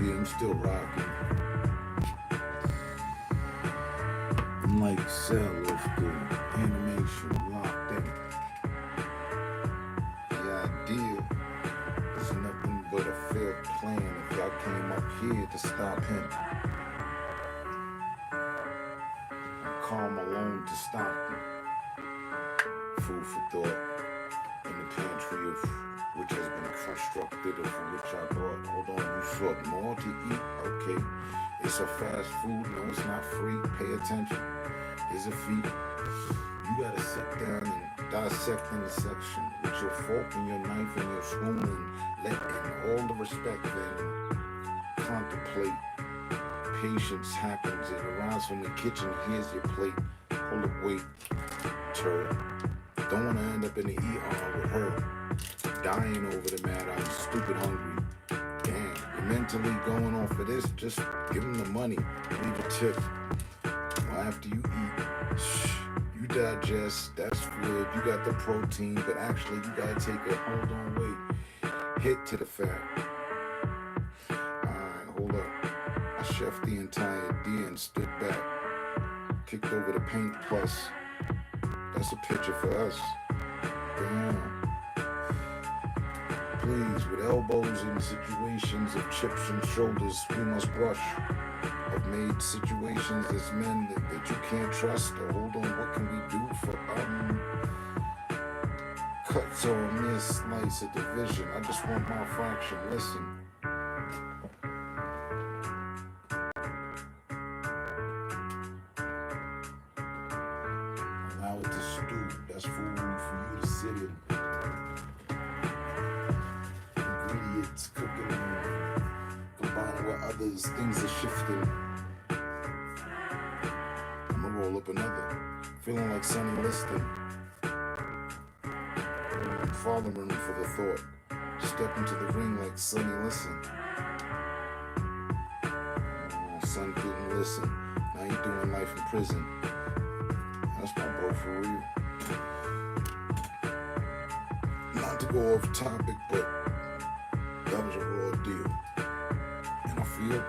S1: I'm still rocking. I'm like cell of the animation locked in. The idea is nothing but a fair plan if y'all came up here to stop him. And Karl Malone to stop him. Food for thought in the pantry of which has been constructed or for which I brought. Hold on, you sought more to eat? Okay. It's a fast food. No, it's not free. Pay attention. Here's a feat. You gotta sit down and dissect in the section with your fork and your knife and your spoon and let in all the respect then contemplate. Patience happens. It arrives from the kitchen. Here's your plate. Hold it, wait. Turd. Don't wanna end up in the ER with her. Dying over the matter, I'm stupid hungry. Damn, you're mentally going off for this, just give him the money, leave a tip. Well, after you eat, you digest, that's good, you got the protein, but actually you gotta take a, hold on, wait, hit to the fat. Alright, hold up. I chefed the entire deer and stood back, kicked over the paint plus. That's a picture for us. Damn. Please, with elbows in situations of chips and shoulders, we must brush. I've made situations as men that you can't trust. Or hold on, what can we do for cuts or a mere slice of division? I just want my fraction. Listen. Allow it to stew. That's food for you to sit in. It's cooking and combining with others, things are shifting. I'm gonna roll up another Feeling like Sonny Liston. Following for the thought. Step into the ring like Sonny Liston. Son didn't listen. Now you doing life in prison. That's my bro for real. Not to go off topic, but that was a raw deal. And I feel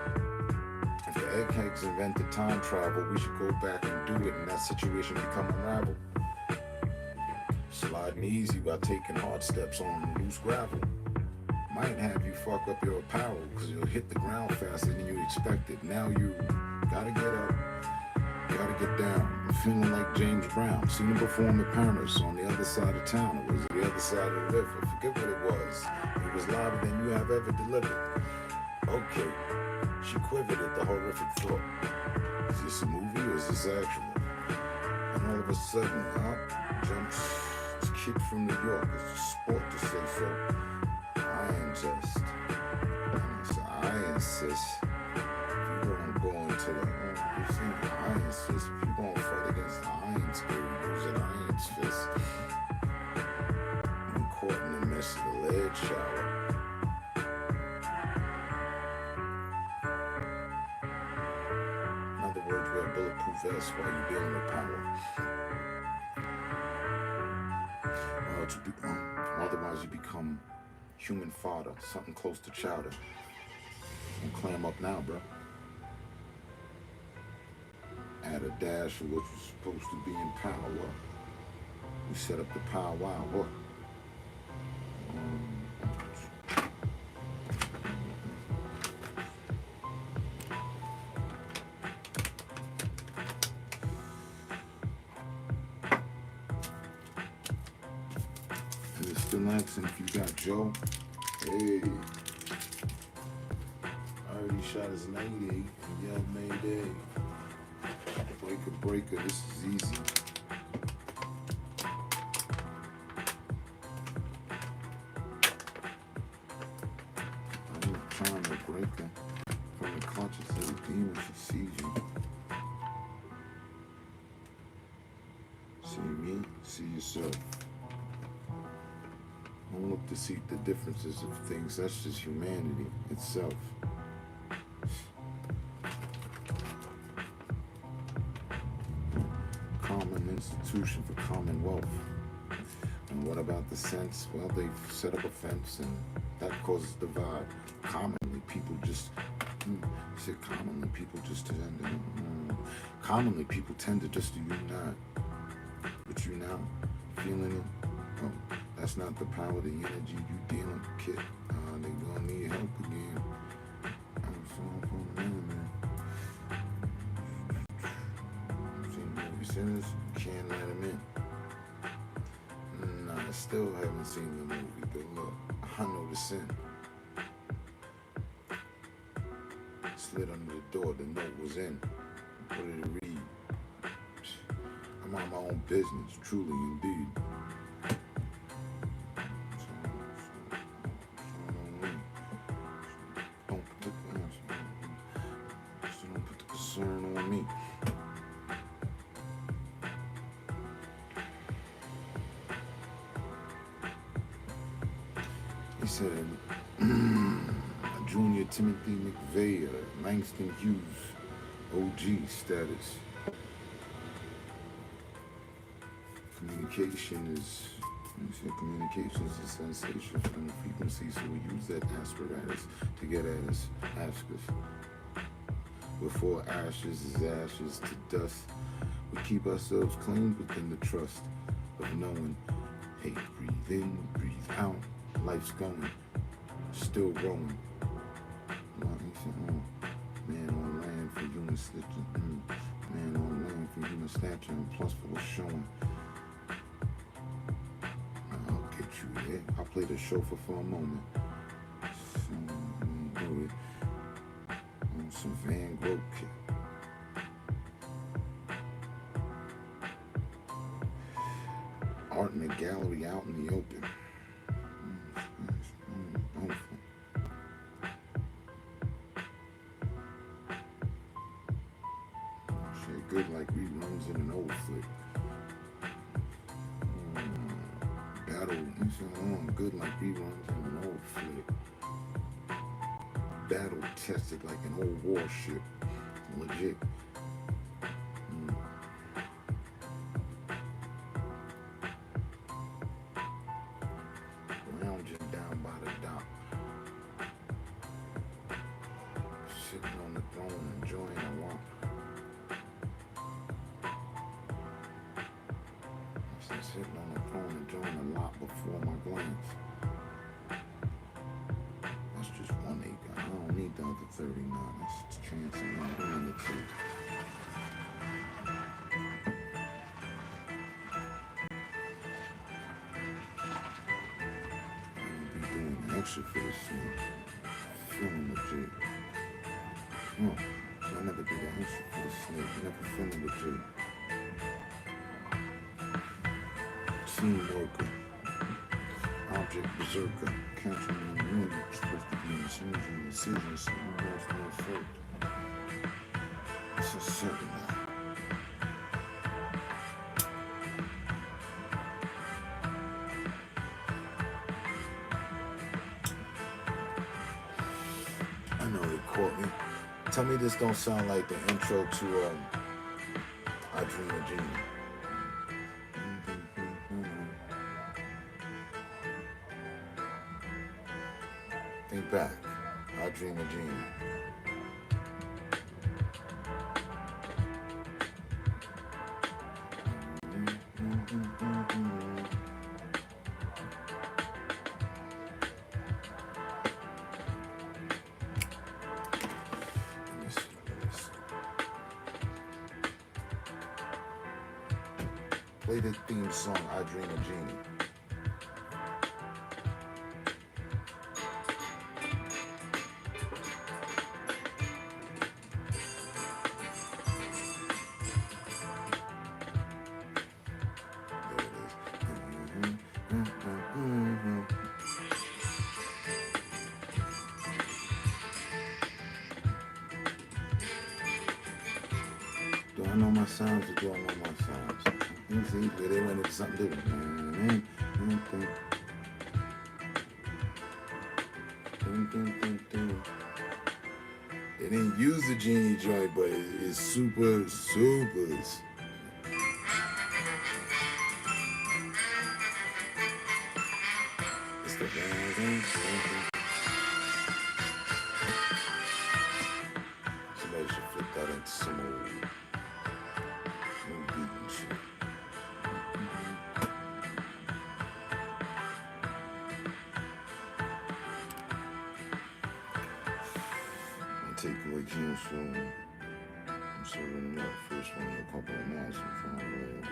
S1: if the eggheads invented time travel, we should go back and do it and that situation become unraveled. Sliding easy while taking hard steps on loose gravel. Might have you fuck up your apparel because you'll hit the ground faster than you expected. Now you gotta get up, gotta get down. I'm feeling like James Brown. Seen him perform at Paris on the other side of town. It was the other side of the river. Forget what it was. It was louder than you have ever delivered. Okay, she quivered at the horrific thought. Is this a movie or is this actual? And all of a sudden, up jumps this kid from New York. It's a sport to say so. I insist. If you don't go into the I insist. If you don't fight against the iron spirit, use an iron's fist. I'm caught in the midst of the lead shower. In other words, wear bulletproof vests while you're dealing with power. Otherwise you become human fodder, something close to chowder. Don't clam up now, bro. Add a dash of what you're supposed to be in power. We set up the powwow. What? Relaxing if you got Joe. Hey. I already shot his 90 and yelled Mayday. Breaker, this is easy. I'm trying to break her from the clutches of the demon. She sees you. See me, see yourself. Don't look to seek the differences of things. That's just humanity itself. Common institution for commonwealth. And what about the sense? Well, they've set up a fence and that causes divide. Commonly, people just commonly people tend to just unite. But you now feeling it? Oh, that's not the power, the energy you dealing with, kid. They gonna need help again. I'm so for man. Seen movie sinners, can't let him in. Nah, I still haven't seen the movie, but look, I know the sin. Slid under the door, the note was in. What did it read? I'm on my own business, truly indeed. Don't put the concern on me. He said, Junior Timothy McVeigh, Langston Hughes, OG status. Communication is a sensation from the frequency, so we use that apparatus to get at us, ask us. Before ashes is ashes to dust, we keep ourselves clean within the trust of knowing, hey, breathe in, breathe out, life's going, still growing. Man on land for human snitching, man on land for human snatching, and plus for what's showing. I'll get you there. I'll play the chauffeur for a moment. Do it on some Van Gogh kit. Art in the gallery out in the open. Shit good like reruns in an old flick. battle. You see, I'm good like reruns on an old flick. Battle tested like an old warship. Legit. Lounging down by the dock. Sitting on the throne, enjoying a walk. Sitting on the throne, enjoying a lot before my glance. That's just 1 acre. I don't need the other 39. That's chance of not doing the truth. I'll be doing extra for this thing. Feeling legit. No, I never did an extra for the snake. Never feeling legit. Team worker. Object berserker. Counting on the moon. Supposed to be in changing decisions. So who knows no fault. It's a certain now. I know they caught me. Tell me this don't sound like the intro to I Dream of Jeannie. Think back. I Dream of Jeannie. Play the theme song, I Dream of Jeannie. Do I know my sounds or do I know my sounds? You see, they went into something different. They didn't use the Genie joint, but it's super, supers. It's the somebody should flip that into some old beat and shit. Take away Gino's phone. I'm serving him up. First one in a couple of months. I'm trying to lay off.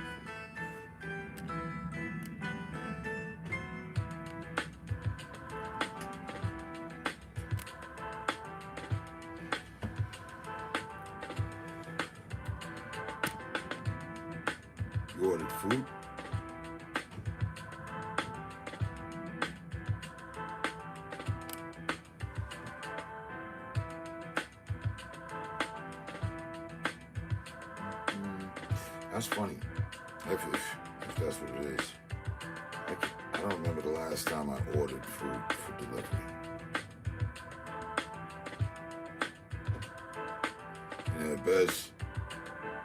S1: You ordered food? That's funny, if that's what it is. I don't remember the last time I ordered food for delivery. And at best,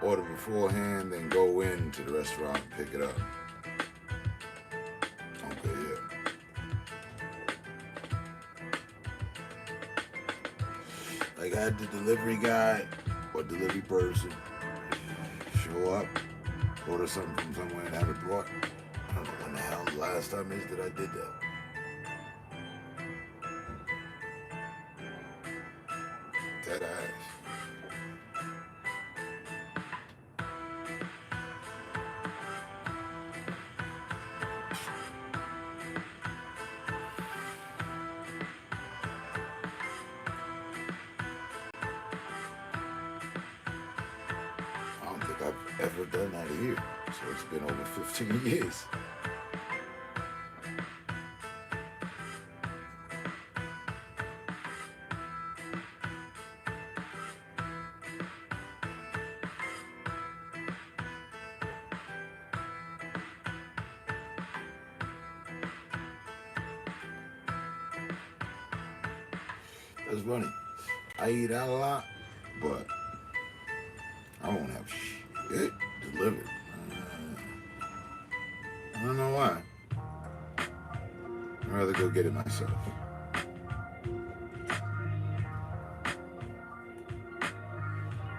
S1: order beforehand, then go in to the restaurant and pick it up. Okay, yeah. Like I had the delivery guy or delivery person show up, order something from somewhere and have it brought. I don't know when the hell the last time is that I did that. Dead eyes. I don't think I've ever done that here. So it's been over 15 years. That's funny. I eat out a lot, but I won't have shit delivered. I don't know why. I'd rather go get it myself.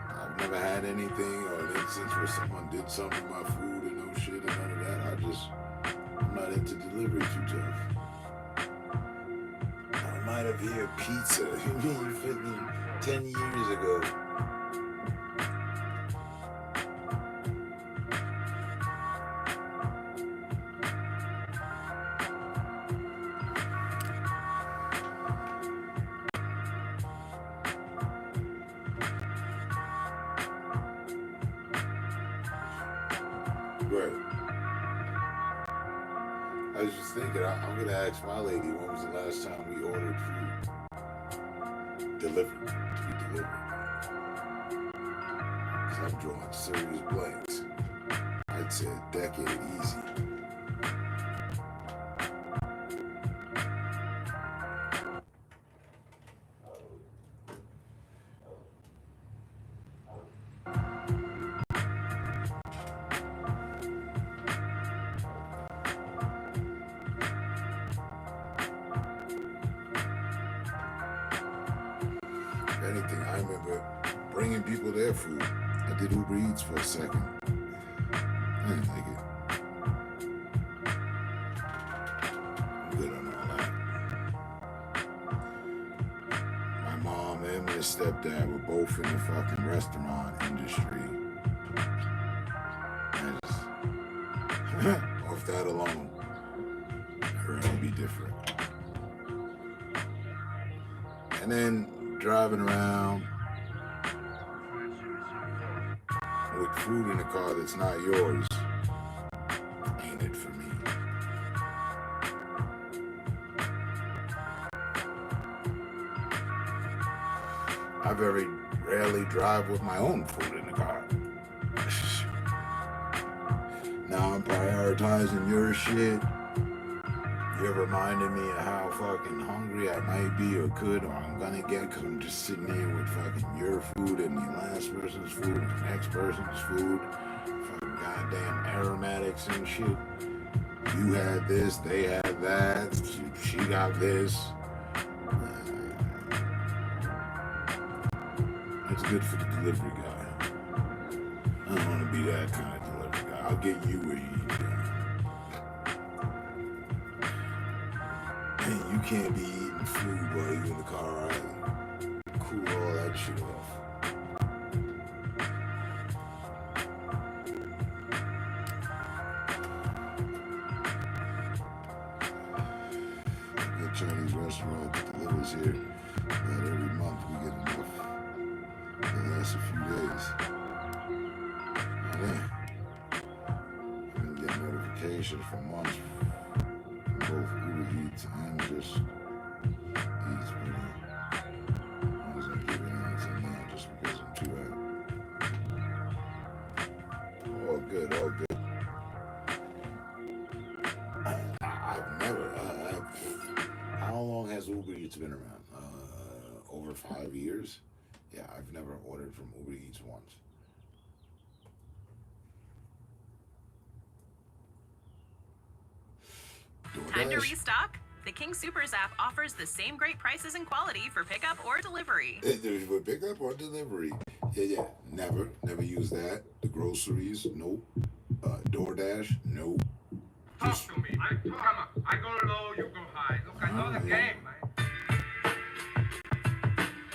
S1: I've never had anything or an instance where someone did something to my food and no shit and none of that. I'm not into delivery too tough. I might have here pizza. You mean you fit me 10 years ago? Right. I was just thinking, I'm going to ask my lady, when was the last time we ordered food delivered, to be delivered? Because I'm drawing serious blanks. I'd say a decade easy. Anything. I remember bringing people their food. I did Uber Eats for a second. I didn't like it. I'm good on all that. My mom and my stepdad were both in the fucking restaurant industry. I just, off that alone, I'd rather be different. And then driving around with food in the car that's not yours ain't it for me. I very rarely drive with my own food in the car. Now I'm prioritizing your shit. You're reminding me of how fucking hungry I might be or could or I'm gonna get because I'm just sitting here with fucking your food and the last person's food and the next person's food. Fucking goddamn aromatics and shit. You had this, they had that, she got this. It's good for the delivery guy. I don't want to be that kind of delivery guy. I'll get you where you need to go. You can't be eating food while you're in the car either. Cool all that shit off. A good Chinese restaurant that delivers here. About every month we get enough. It lasts a few days. Yeah. We can get notifications from months. Both Uber Eats and just Eats, really. I wasn't giving anything now just because I'm too out. All good, all good. I've never, how long has Uber Eats been around? Over 5 years? Yeah, I've never ordered from Uber Eats once.
S2: Time to restock? The King Soopers app offers the same great prices and quality for pickup or delivery.
S1: For pickup or delivery? Yeah. Never use that. The groceries? Nope. DoorDash? Nope.
S12: Talk to me. Come on. I go low, you go high. Look, I know the game, man.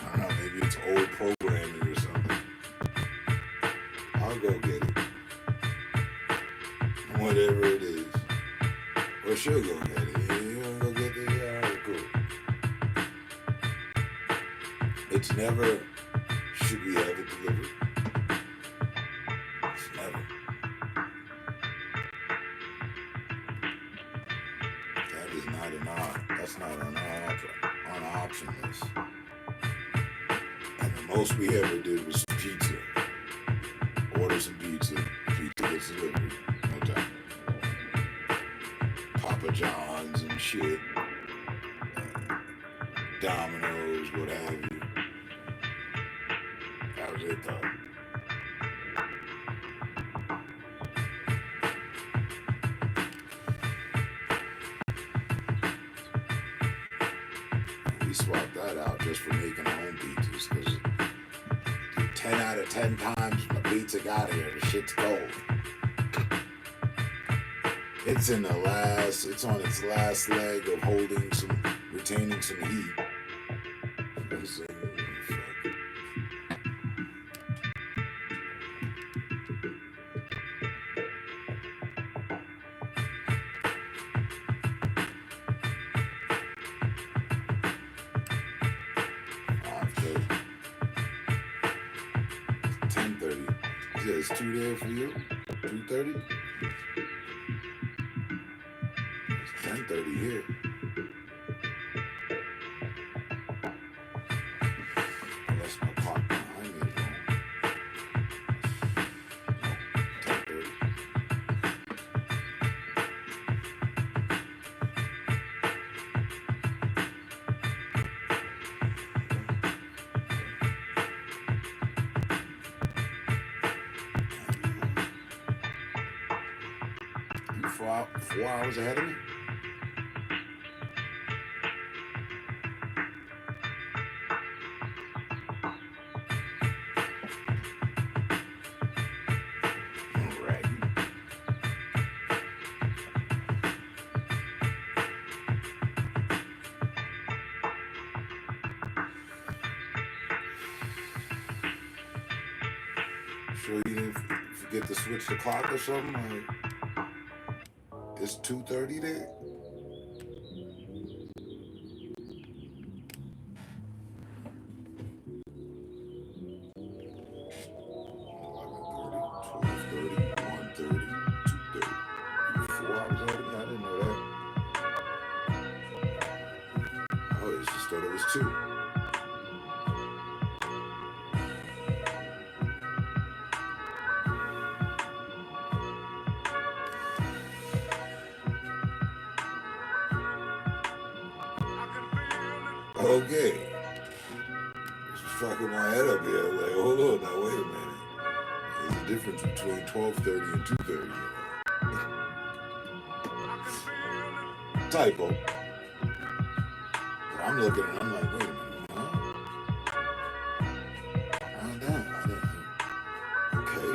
S1: I don't know, maybe it's old programming or something. I'll go get it. Whatever it is. Or she'll go get it. You wanna go get it? Yeah, alright, cool. It's never, should we have it delivered? It's never. That is not that's not on our option list. And the most we ever did was pizza. Order some pizza. Pizza gets delivered. No time. Papa John's and shit. Domino's, what have out just for making our own pizzas. Because 10 out of 10 times my pizza got here, the shit's cold. It's on its last leg of retaining some heat. So, it's 2 there for you? 2:30? It's 10:30 here. Unless my clock behind me is wrong. 10:30. You 4 hours ahead of me? Alright. Sure you didn't forget to switch the clock or something? Like, it's 2:30 there? Okay. Just fucking my head up here. Like, hold on, now wait a minute. There's a difference between 12:30 and 2:30. Typo. But I'm looking and I'm like, wait a minute, huh? Damn, I didn't. Okay.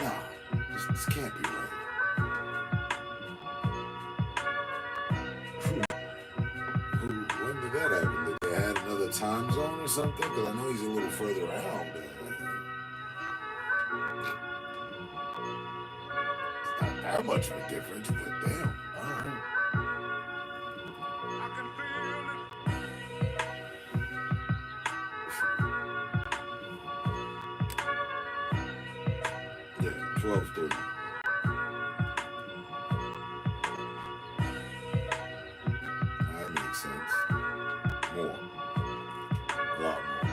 S1: Nah, this can't be right. When did that happen? Did they add another time zone or something? Because I know he's a little further out. It's not that much of a difference, but damn. All right. Yeah, 12:30. That makes sense. More. A lot more.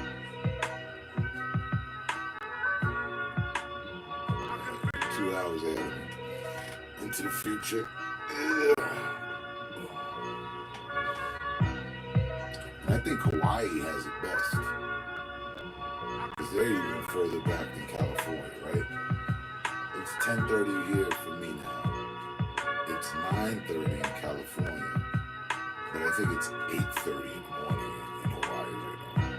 S1: Okay. 2 hours ahead of me. Into the future. And I think Hawaii has it best. Because they're even further back than California, right? It's 10:30 here for me now. It's 9:30 in California. But I think it's 8:30 in the morning in Hawaii right now.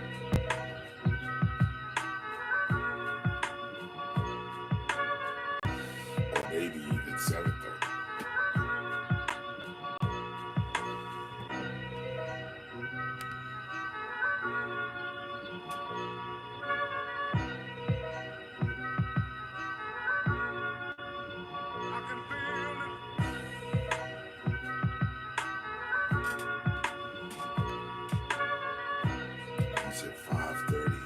S1: Or maybe even 7:30. It's at 5:30.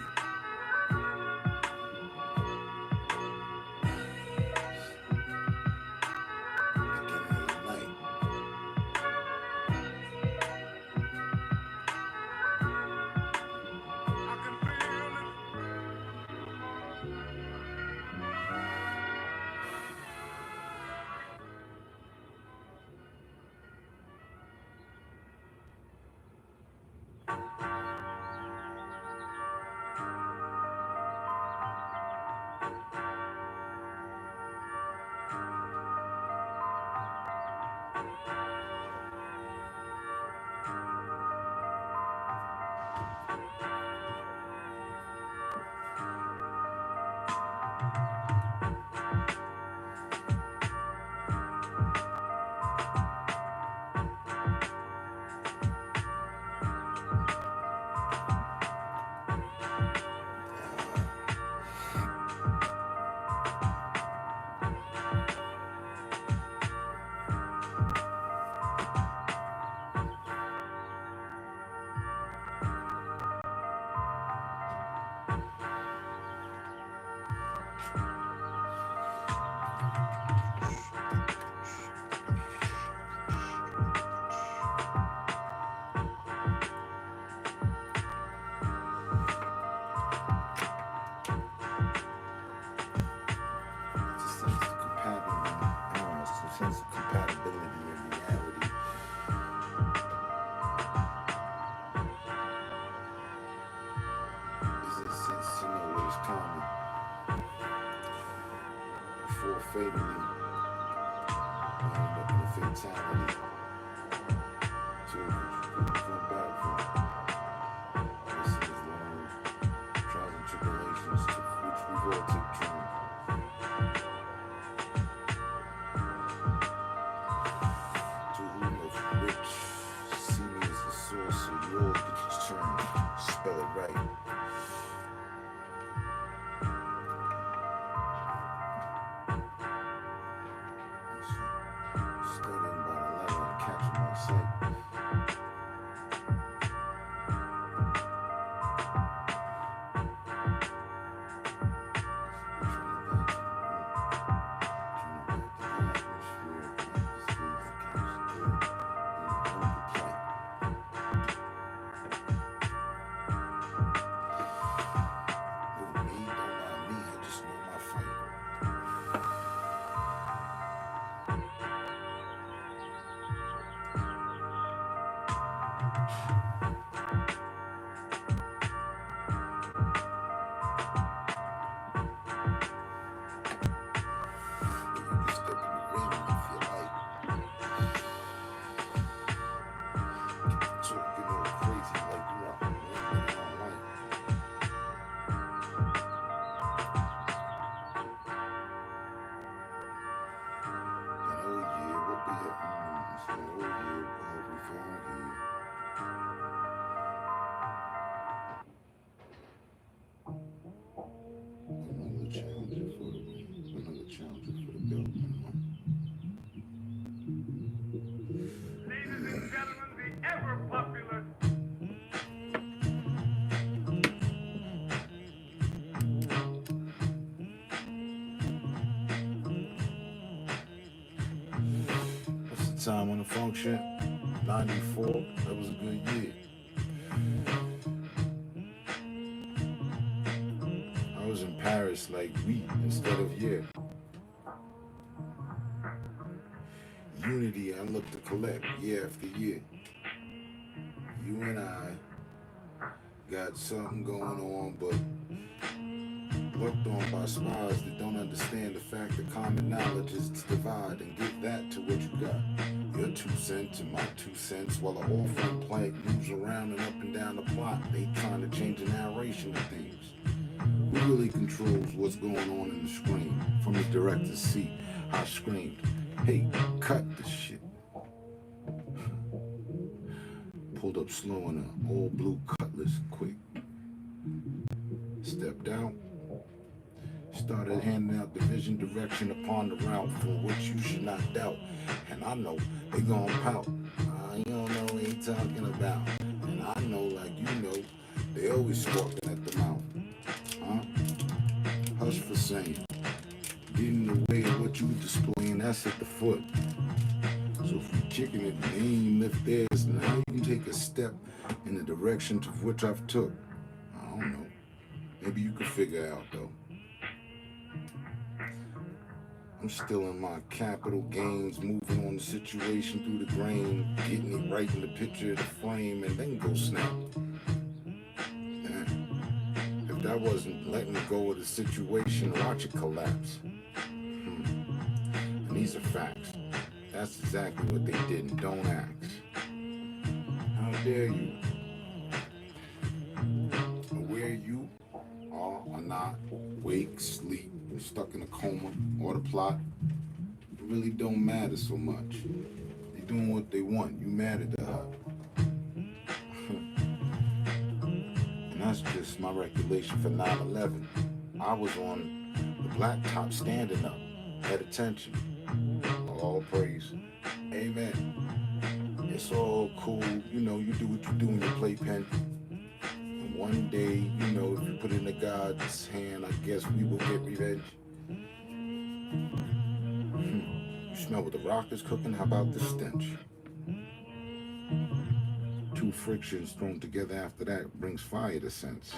S1: Sense of compatibility in reality. Is a sense to know what is common before fatally end up in a fatality. So if you come back from lessons learned, trials and tribulations to which we all take turns. Spell it right. Studying by the letter and catching my sight. Time on the function, 94, that was a good year. I was in Paris like we instead of year. Unity I look to collect year after year. You and I got something going on, but looked on by spies that don't understand the fact that common knowledge is to divide and give that to what you got. Your 2 cents and my 2 cents, while the whole front plank moves around and up and down the plot. They trying to change the narration of things. Who really controls what's going on in the screen? From the director's seat, I screamed, "Hey, cut this shit." Pulled up slow in a all blue Cutlass, quick. Stepped out. Started handing out the vision direction upon the route for which you should not doubt. And I know they gon' pout. You don't know what he talking about. And I know, like you know, they always squawking at the mouth. Hush for saying. Get in the way of what you displaying, that's at the foot. So if you're kicking it and they ain't lift theirs, now you can take a step in the direction to which I've took. I don't know. Maybe you can figure out though. I'm still in my capital gains, moving on the situation through the grain, getting it right in the picture of the frame, and then go snap. If that wasn't letting go of the situation, watch it collapse. And these are facts. That's exactly what they did, and don't ask. How dare you? Where you are not, wake, sleep, and stuck in a coma, or the plot. It really don't matter so much. They doing what they want. You mad at her. And that's just my recollection for 9/11. I was on the blacktop standing up, at attention. All praise. Amen. It's all cool. You know, you do what you do in your playpen. And one day, you know, if you put it in God's hand, I guess we will get revenge. You smell what the rock is cooking? How about the stench? Two frictions thrown together after that brings fire to sense.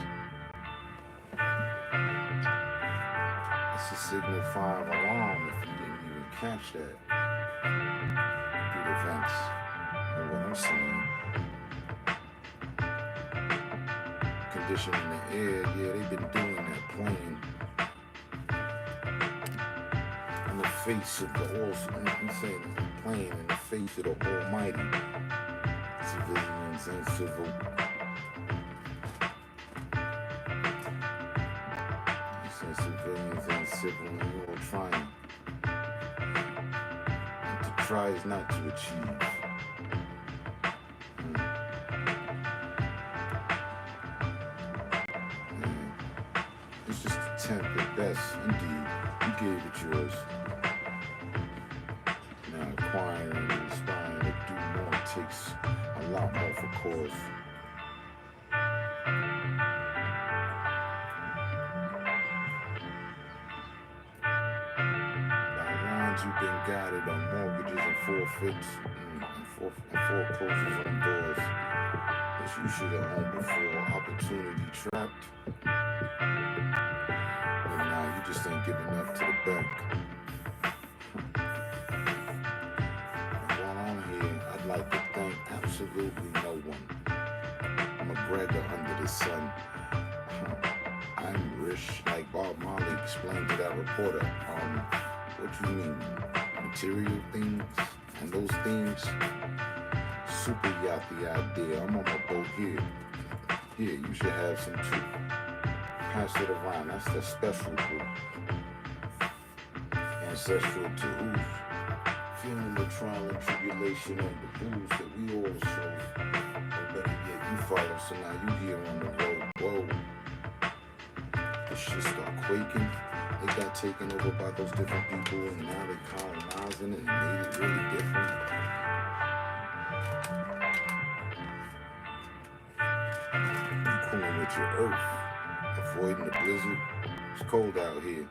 S1: It's a signal 5 alarm if you didn't even catch that. Through the vents. Know what I'm saying? Condition in the air, yeah, they've been doing that playing. In the face of the I'm saying playing in the face of the Almighty. Civilians and civil. You say civilians and civil, and you're all trying. And to try is not to achieve. It's just attempt at best. Indeed, you gave it yours. Now acquiring and aspiring to do more takes a lot more for cause. By lines you've been guided on mortgages and forfeits and foreclosures on doors. Which you should have owned before. Opportunity trapped. But now you just ain't giving up to the bank. I'd like to thank absolutely no one. I'm a McGregor under the sun. I'm rich, like Bob Marley explained to that reporter. What you mean? Material things? And those things? Super yacht the idea. I'm on my boat here. Here, you should have some too. Pass it around. That's the special group. Ancestral to who's? Feeling the trial and tribulation of the blues that we all show. Or better yet, you follow, so now you here on the road. Whoa. The shit start quaking. They got taken over by those different people, and now they colonizing it and made it really different. You cooling with your earth, avoiding the blizzard. It's cold out here.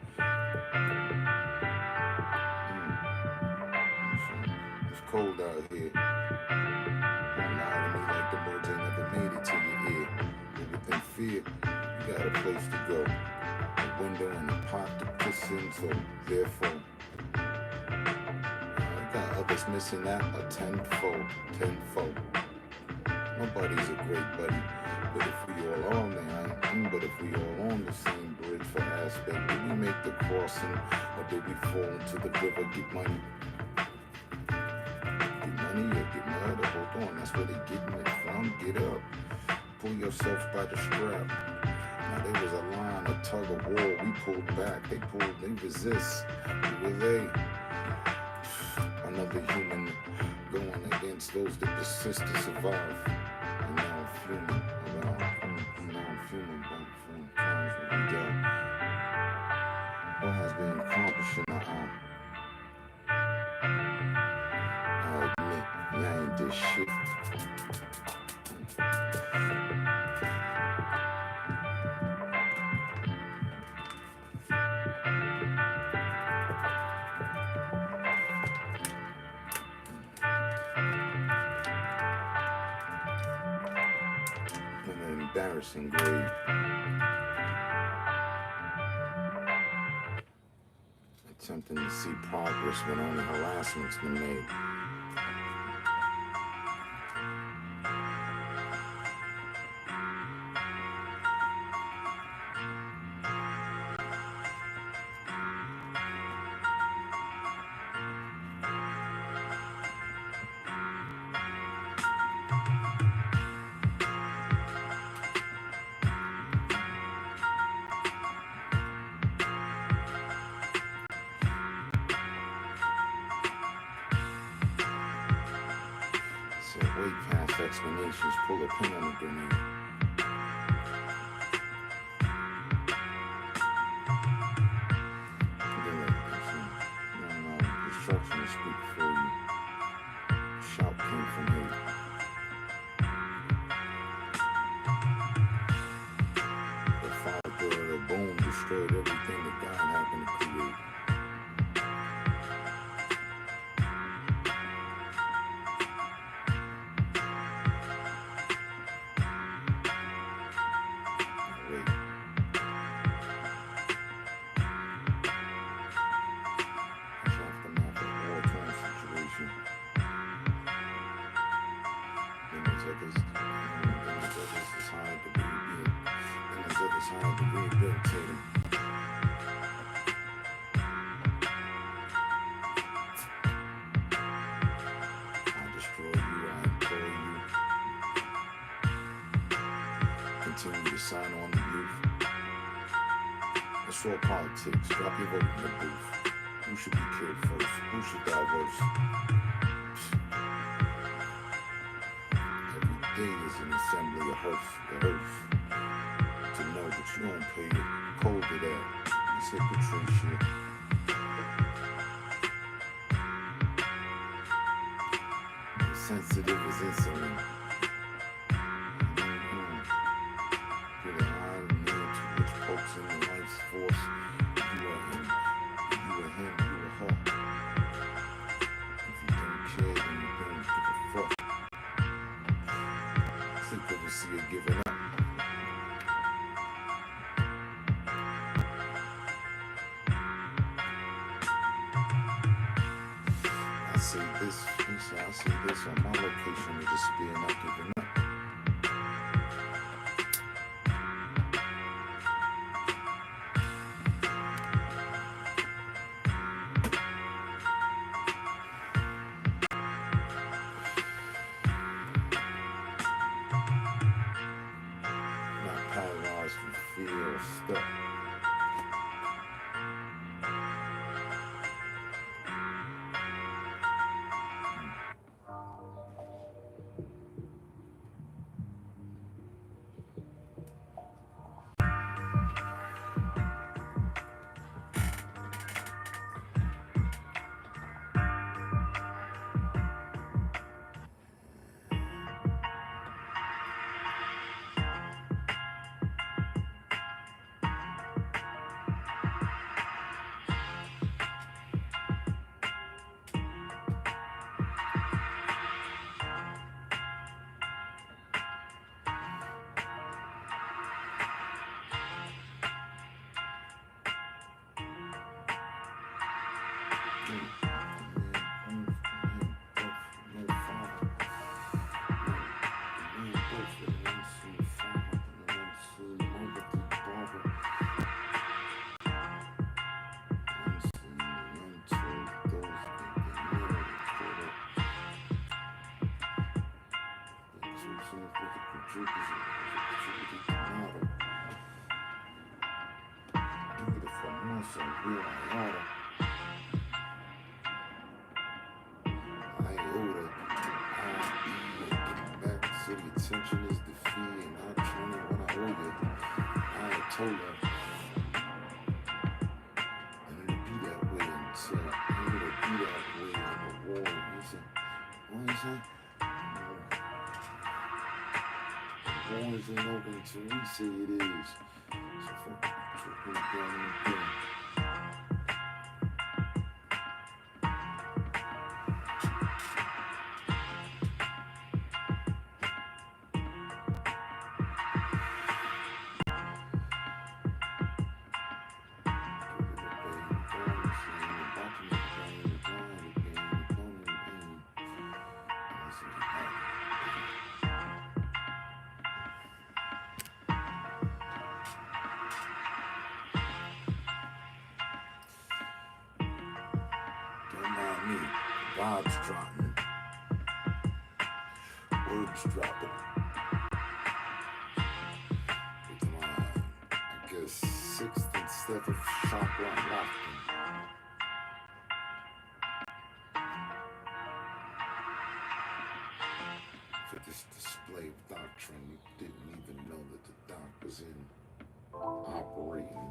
S1: Cold out here. Don't lie to me like the birds ain't never made it to your ear. But within fear, you got a place to go. A window and a pot to piss in, so therefore, I got others missing out a tenfold. Nobody's a great buddy, but if we all on but if we all on the same bridge for aspect, did we make the crossing, or did we fall into the river, get money? Get mad, hold on, that's where they getting it from. Get up, pull yourself by the strap. Now there was a line, a tug of war. We pulled back, they resist. Who were they? Another human going against those that persist to survive. And now I'm fuming around. Now I'm fuming back from times when we die. What has been accomplished in the eye? I ain't this shit. An embarrassing grade. Attempting to see progress when only harassment's been made. endless explanations. Pull a pin on the grenade. Instructions speak for you. Shout came from hate. The fire of the boom destroyed everything that God happened to create. Continue to sign on the youth. It's all politics. Drop your vote in the booth. Who should be killed first? Who should die worse? Every day is an assembly of hearse. To know that you don't pay it. Cold to that. It's hypocrisy shit. As sensitive as insulin. In the life's force, you are him, you are him, you are her. If you don't care, then you don't give a fuck. Think of a see it giving up. I say this on my location with the spear not giving up. Feel stuck. Attention is the fee, and I turn it when I owe you. I told her, and it'll be that way until it'll be that way in the war. You say, what is that? The war isn't over until we say it is. So fuck it down in the bin. Vibes dropping, words dropping. With my, I guess, 6th and 7th chakra locked in. this display of doctrine. You didn't even know that the doc was in operating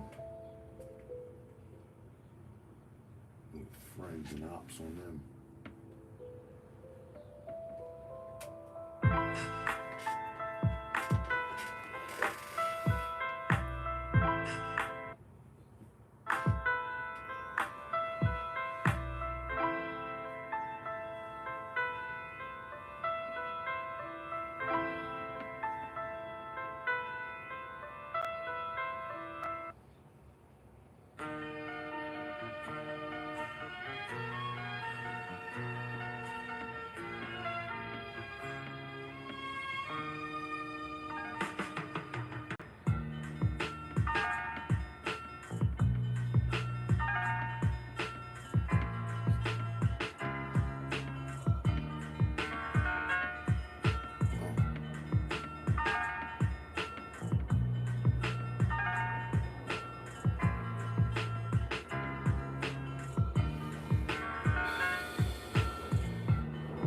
S1: with friends and ops on them.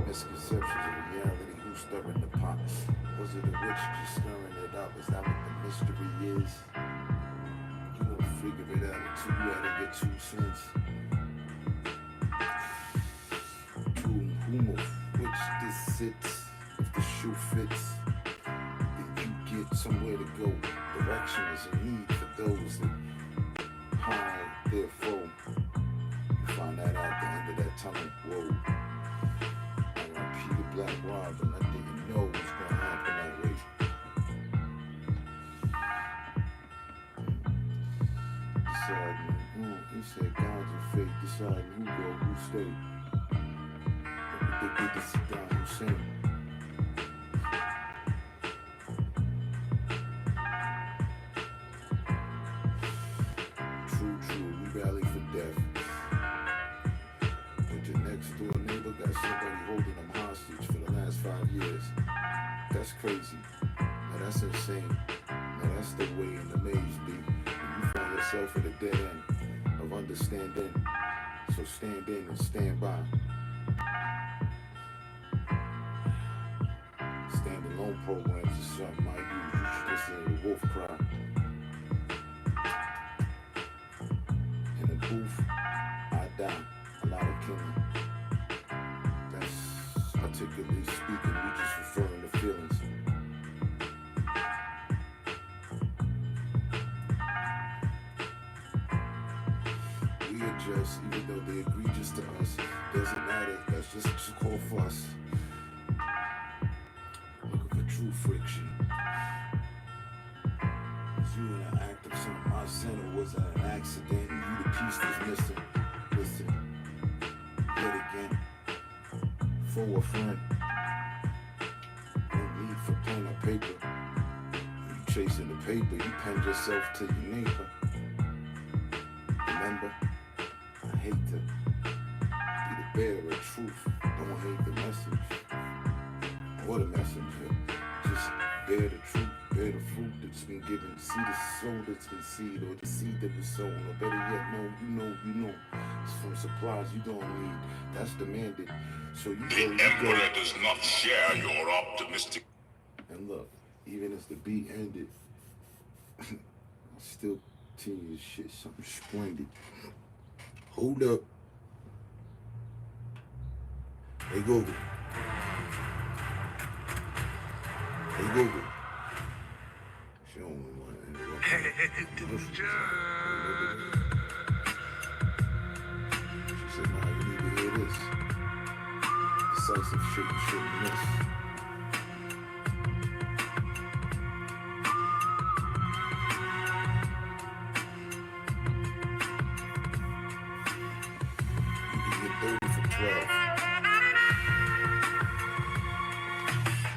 S1: Misconceptions of reality, who's stirring the pot? Was it a witch just stirring it up? Is that what the mystery is? You won't figure it out until you add your 2 cents. Whom of which this sits, if the shoe fits, then you get somewhere to go. Direction is a need for those that hide their foe. You find that out at the end of that tunnel. Whoa. Peter Black Robin, I didn't know it was going to happen that way. Deciding, he said gods and fate, deciding who go, who stay. They did to Saddam Hussein. True, we rally for death. But your next door neighbor got somebody holding them hostage for the last 5 years. That's crazy. Now that's insane. Now that's the way in the maze be. When you find yourself at a dead end of understanding. So stand in and stand by. Standalone programs is something I use. You should listen to the wolf cry. In the booth, I die. A lot of killing. That's articulately speaking, we just referring to feelings. We adjust, even though they egregious to us. Doesn't matter, that's just what you call fuss. Looking for true friction. Was you in an act of something I sent, or was it an accident? You the piece that's missing. Listen, yet again. For a friend, no need for pen or paper. When you chasing the paper, you pen yourself to your neighbor. Remember, I hate to be the bearer of truth. Don't hate the message or the messenger. Just bear the truth, bear the fruit that's been given. See the soul that's been seed, or the seed that was sown. Or better yet, no, you know. It's from supplies you don't need. That's demanded. So you
S6: The Emperor does not share your optimistic.
S1: And look, even as the beat ended, I still continue this shit, something splendid. Hold up. Hey Google. Hey Google. She don't want to interrupt. She said, nah, you need to hear this. Decisive shit you shouldn't miss. You can get 30 for 12.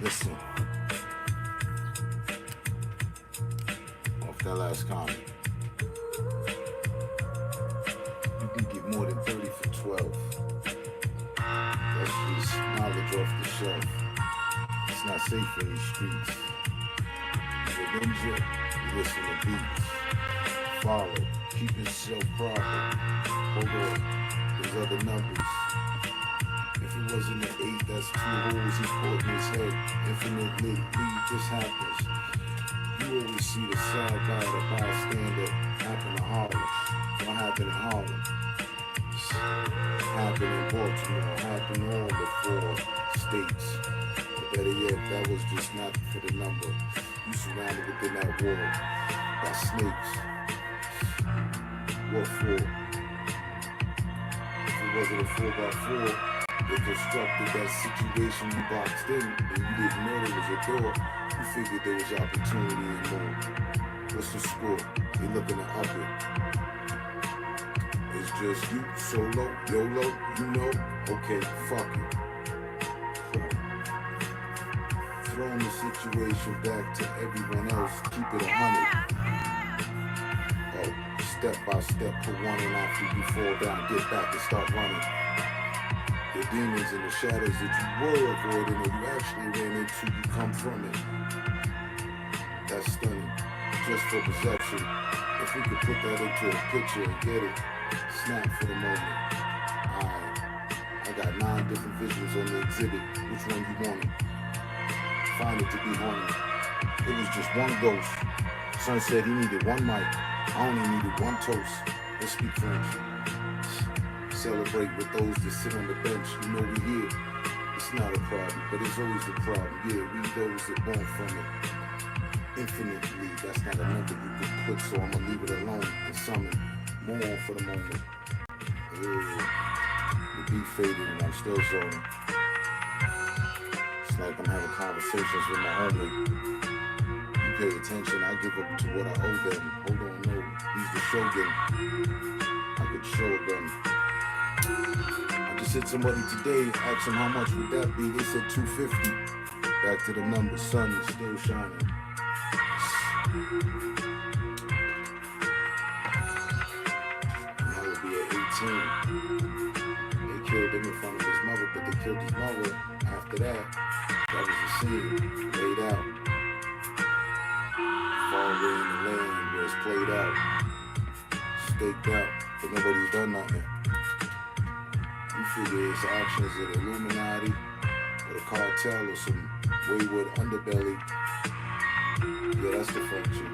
S1: Listen. Off that last comment. You can get more than 30 for 12. That's just knowledge off the shelf. It's not safe in these streets. You're a ninja, you listen to beats. Follow, keep yourself proper. Hold on, there's other numbers. If it wasn't an 8, that's 2 holes he caught in his head. Infinitely, this happens. You always see the side guy, the bystander, happen to Harlem. What happened in Harlem? Happened in Baltimore, happened in all the 4 states. But better yet, that was just not for the number. You surrounded within that wall by snakes. What for? If it wasn't a 4x4, they constructed that situation you boxed in, and you didn't know there was a door. You figured there was opportunity and more. What's the score? They looking to up it. It's just you, solo, YOLO, you know? Okay, fuck it. Throwing the situation back to everyone else, keep it 100. Oh, step by step, put one in after you fall down, get back and start running. The demons and the shadows that you were avoiding or you actually ran into, you come from it. That's stunning, just for perception. If we could put that into a picture and get it, snap for the moment. Alright, I got 9 different visions on the exhibit. Which one you wanted? Find it to be haunted. It was just one ghost. Son said he needed one mic. I only needed one toast. Let's speak French. Celebrate with those that sit on the bench. You know we here. It's not a problem, but it's always a problem. Yeah, we those that born from it. Infinitely, that's not a number you can put, so I'ma leave it alone and summon more on for the moment. The beat faded and I'm still zoning. It's like I'm having conversations with my homie. You pay attention, I give up to what I owe them. Hold on, no, he's the shogun. I could show them. I just hit somebody today, asked them how much would that be. They said 250. Back to the number, sun is still shining. That would be at 18. They killed him in front of his mother, but they killed his mother after that. That was the scene, laid out. Far away in the land where it's played out. Staked out, but nobody's done nothing. You figure it's actions of the Illuminati or the cartel or some wayward underbelly. Yeah, that's the function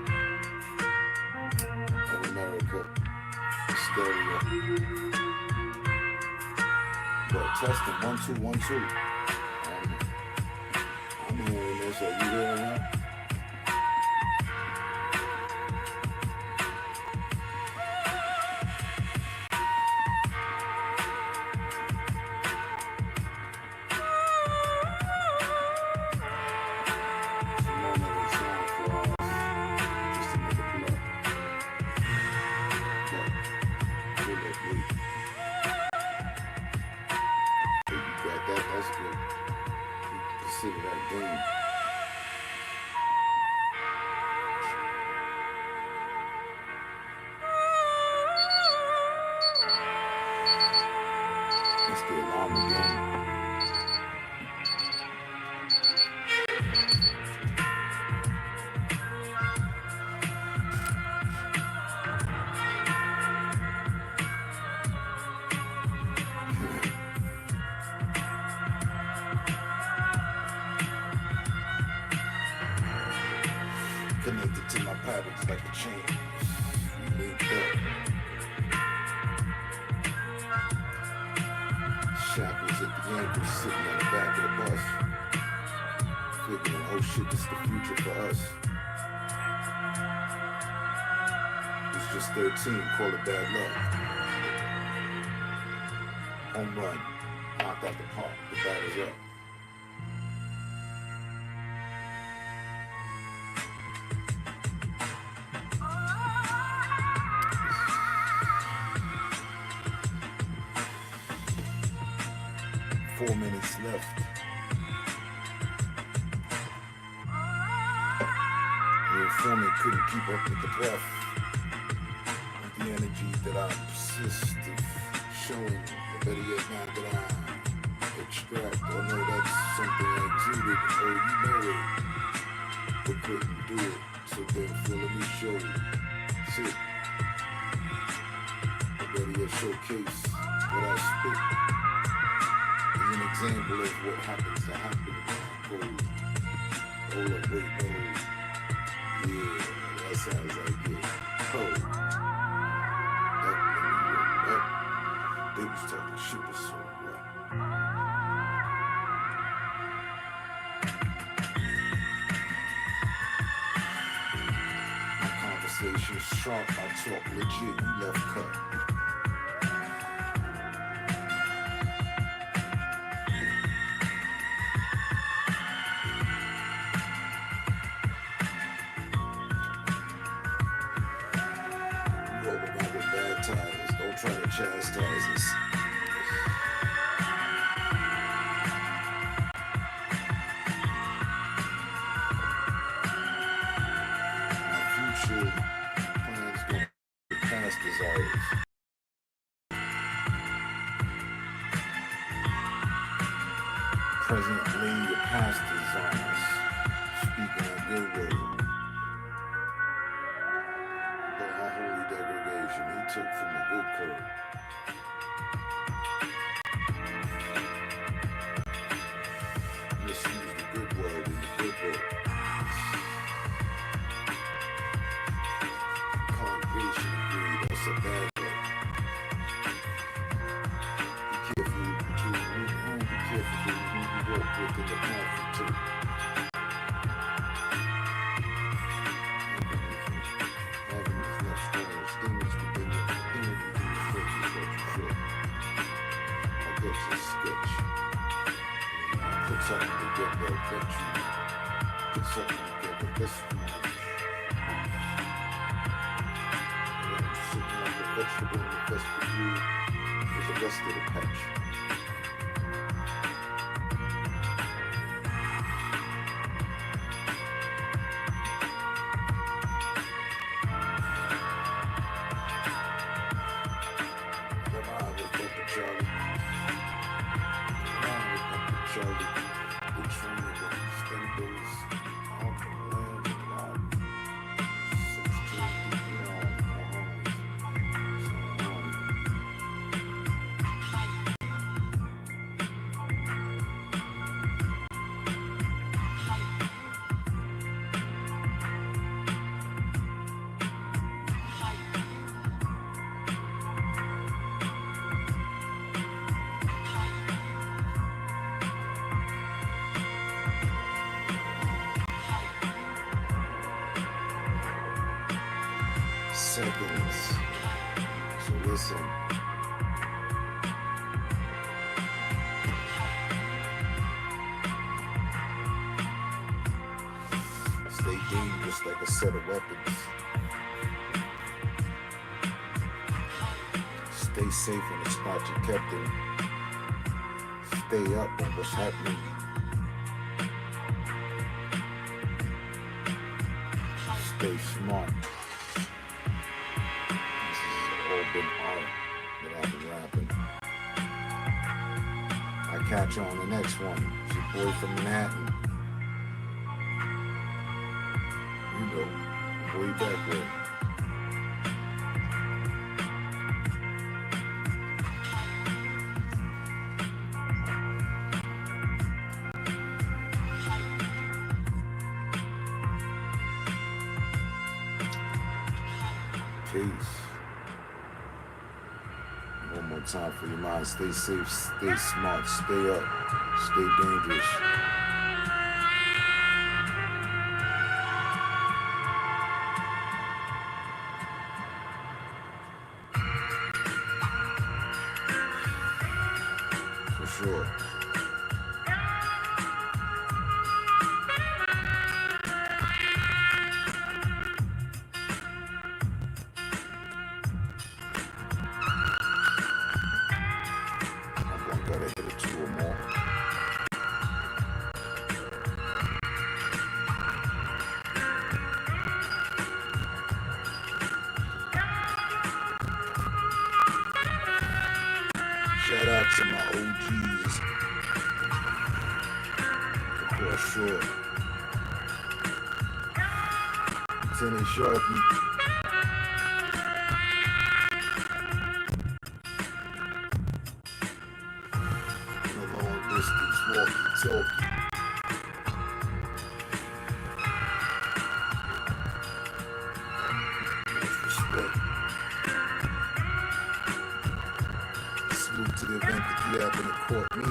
S1: of America. Stereo. But testing 1 2 1 2. I'm hearing this. Are you hearing that? Connected to my patterns like a chain. We linked up. Shackles at the ankles, sitting on the back of the bus. Figuring, oh shit, this is the future for us. It's just 13, call it bad luck. Home run, knocked out the park, the batter's up. Left. The informant couldn't keep up with the breath of the energy that I persist of showing, or better yet not that I extract, or know that's something I exuded, or you know it, but couldn't do it, so therefore let me show you. See, or better yet showcase what I spit. me an example of what happens to happen. Hold up, wait, no. Yeah, that sounds like it. Oh. They was talking shit or something, bro. My conversation's sharp, I talk legit, you left cut. Try to chastise us. My future plans don't be past desires. Presently, the past desires. Speaking of good word. But our holy degradation he took from the good code. Misuse the good word in the good book. Congregation agree that's a bad word. Be careful who you work with in the conflict too. Something together that you put something together this much. And I'm sitting like a vegetable in the vestibule with the rest of the patch. Seconds. So listen. Stay dangerous like a set of weapons. Stay safe in the spot you kept in. Stay up on what's happening. Stay smart. Art that I've been rapping. I catch you on the next one. It's your boy from Manhattan. You know, way back there. Peace. One more time for your mind. Stay safe, stay smart, stay up, stay dangerous. For sure. Shout out to my OGs. For sure. Lieutenant Sharpie. The long Silky. Much respect. Salute to the event that you happen to court me.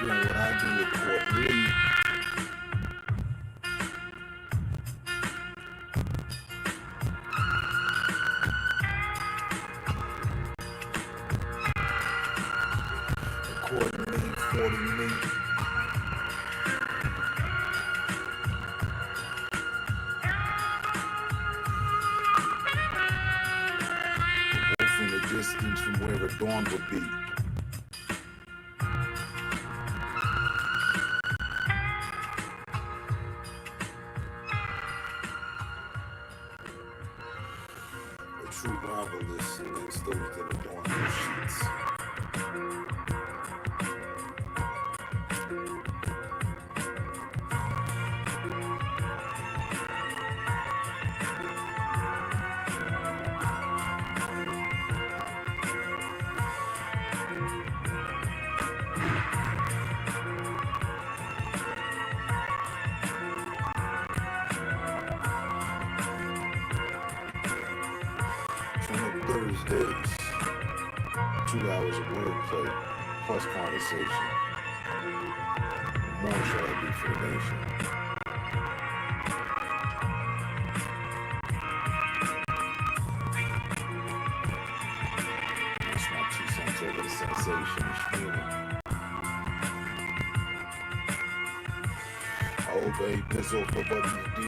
S1: Doing what I do with Court Lee. Accordingly. Both in the distance from where the dawn would be. A true novelist amidst those that adorn their sheets. Thursdays, 2 hours of wordplay plus conversation. More shall I do for the nation. That's my 2 cents over the sensation of streaming. I obey Bizzle for Buddy's D.